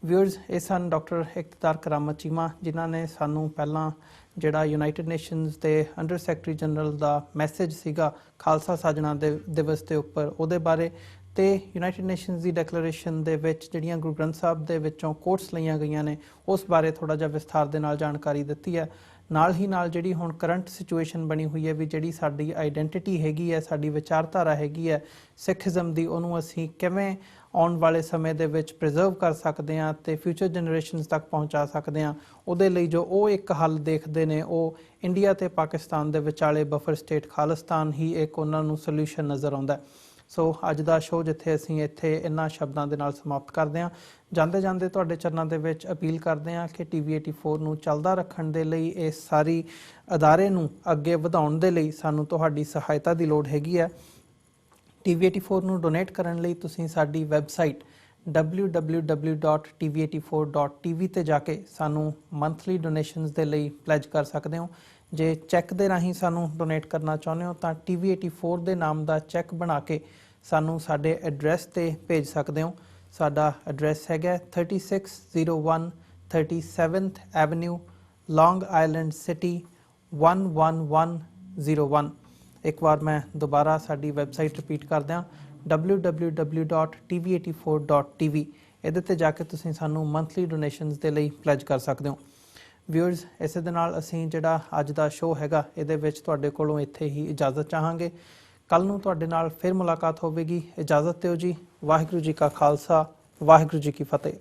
ਵਿਊਅਰਸ, ਇਹ ਸਨ ਡਾਕਟਰ ਇਕਤਦਾਰ ਕਰਾਮਤ ਚੀਮਾ, ਜਿਨ੍ਹਾਂ ਨੇ ਸਾਨੂੰ ਪਹਿਲਾਂ ਜਿਹੜਾ ਯੂਨਾਈਟਿਡ ਨੇਸ਼ਨਸ ਦੇ ਅੰਡਰ ਸੈਕਟਰੀ ਜਨਰਲ ਦਾ ਮੈਸੇਜ ਸੀਗਾ ਖਾਲਸਾ ਸਾਜਣਾ ਦਿਵਸ ਦੇ ਉੱਪਰ, ਉਹਦੇ ਬਾਰੇ, ਤੇ ਯੂਨਾਈਟਿਡ ਨੇਸ਼ਨਸ ਦੀ ਡੈਕਲੇਰੇਸ਼ਨ ਦੇ ਵਿੱਚ ਜਿਹੜੀਆਂ ਗੁਰੂ ਗ੍ਰੰਥ ਸਾਹਿਬ ਦੇ ਵਿੱਚੋਂ ਕੋਟਸ ਲਈਆਂ ਗਈਆਂ ਨੇ ਉਸ ਬਾਰੇ ਥੋੜ੍ਹਾ ਜਿਹਾ ਵਿਸਥਾਰ ਦੇ ਨਾਲ ਜਾਣਕਾਰੀ ਦਿੱਤੀ ਹੈ। ਨਾਲ ਹੀ ਨਾਲ ਜਿਹੜੀ ਹੁਣ ਕਰੰਟ ਸਿਚੁਏਸ਼ਨ ਬਣੀ ਹੋਈ ਹੈ ਵੀ ਜਿਹੜੀ ਸਾਡੀ ਆਈਡੈਂਟੀਟੀ ਹੈਗੀ ਹੈ, ਸਾਡੀ ਵਿਚਾਰਧਾਰਾ ਹੈਗੀ ਹੈ ਸਿੱਖੀਜ਼ਮ ਦੀ, ਉਹਨੂੰ ਅਸੀਂ ਕਿਵੇਂ ਆਉਣ ਵਾਲੇ ਸਮੇਂ ਦੇ ਵਿੱਚ ਪ੍ਰੀਜ਼ਰਵ ਕਰ ਸਕਦੇ ਹਾਂ ਤੇ ਫਿਊਚਰ ਜਨਰੇਸ਼ਨਸ ਤੱਕ ਪਹੁੰਚਾ ਸਕਦੇ ਹਾਂ, ਉਹਦੇ ਲਈ ਜੋ ਉਹ ਇੱਕ ਹੱਲ ਦੇਖਦੇ ਨੇ, ਉਹ ਇੰਡੀਆ ਤੇ ਪਾਕਿਸਤਾਨ ਦੇ ਵਿਚਾਲੇ ਬਫਰ ਸਟੇਟ ਖਾਲਿਸਤਾਨ ਹੀ ਇੱਕ ਉਹਨਾਂ ਨੂੰ ਸੋਲਿਊਸ਼ਨ ਨਜ਼ਰ ਆਉਂਦਾ। ਸੋ ਅੱਜ ਦਾ ਸ਼ੋਅ ਜਿੱਥੇ ਅਸੀਂ ਇੱਥੇ ਇਹਨਾਂ ਸ਼ਬਦਾਂ ਦੇ ਨਾਲ ਸਮਾਪਤ ਕਰਦੇ ਹਾਂ। ਜਾਂਦੇ ਜਾਂਦੇ ਤੁਹਾਡੇ ਚਰਨਾਂ ਦੇ ਵਿੱਚ ਅਪੀਲ ਕਰਦੇ ਹਾਂ ਕਿ TV 84 ਨੂੰ ਚੱਲਦਾ ਰੱਖਣ ਦੇ ਲਈ, ਇਸ ਸਾਰੀ ਅਦਾਰੇ ਨੂੰ ਅੱਗੇ ਵਧਾਉਣ ਦੇ ਲਈ ਸਾਨੂੰ ਤੁਹਾਡੀ ਸਹਾਇਤਾ ਦੀ ਲੋੜ ਹੈਗੀ ਹੈ। TV 84 ਨੂੰ ਡੋਨੇਟ ਕਰਨ ਲਈ ਤੁਸੀਂ ਸਾਡੀ ਵੈਬਸਾਈਟ www.tv84.tv ਤੇ ਜਾ ਕੇ ਸਾਨੂੰ ਮੰਥਲੀ ਡੋਨੇਸ਼ਨਸ ਦੇ ਲਈ ਪਲੈਜ ਕਰ ਸਕਦੇ ਹੋ। ਜੇ ਚੈੱਕ ਦੇ ਰਾਹੀਂ ਸਾਨੂੰ ਡੋਨੇਟ ਕਰਨਾ ਚਾਹੁੰਦੇ ਹੋ ਤਾਂ TV 84 ਦੇ ਨਾਮ ਦਾ ਚੈੱਕ ਬਣਾ ਕੇ ਸਾਨੂੰ ਸਾਡੇ ਐਡਰੈਸ ਤੇ ਭੇਜ ਸਕਦੇ ਹੋ। ਸਾਡਾ ਐਡਰੈਸ ਹੈਗਾ 3601 37th ਐਵਨਿਊ, ਲੌਂਗ ਆਈਲੈਂਡ ਸਿਟੀ 11101। ਇੱਕ ਵਾਰ ਮੈਂ ਦੁਬਾਰਾ ਸਾਡੀ ਵੈਬਸਾਈਟ ਰਿਪੀਟ ਕਰਦਾ, www.tv84.tv। ਇਹਦੇ ਤੇ ਜਾ ਕੇ ਤੁਸੀਂ ਸਾਨੂੰ ਮੰਥਲੀ ਡੋਨੇਸ਼ਨਸ ਦੇ ਲਈ ਪਲੈਜ ਕਰ ਸਕਦੇ ਹੋ। ਵਿਊਅਰਸ, ਇਸੇ ਦੇ ਨਾਲ ਅਸੀਂ ਜਿਹੜਾ ਅੱਜ ਦਾ ਸ਼ੋਅ ਹੈਗਾ ਇਹਦੇ ਵਿੱਚ ਤੁਹਾਡੇ ਕੋਲੋਂ ਇੱਥੇ ਹੀ ਇਜਾਜ਼ਤ ਚਾਹਾਂਗੇ। ਕੱਲ ਨੂੰ ਤੁਹਾਡੇ ਨਾਲ ਫਿਰ ਮੁਲਾਕਾਤ ਹੋਵੇਗੀ। ਇਜਾਜ਼ਤ ਦਿਓ ਜੀ। ਵਾਹਿਗੁਰੂ ਜੀ ਕਾ ਖਾਲਸਾ, ਵਾਹਿਗੁਰੂ ਜੀ ਕੀ ਫਤਿਹ।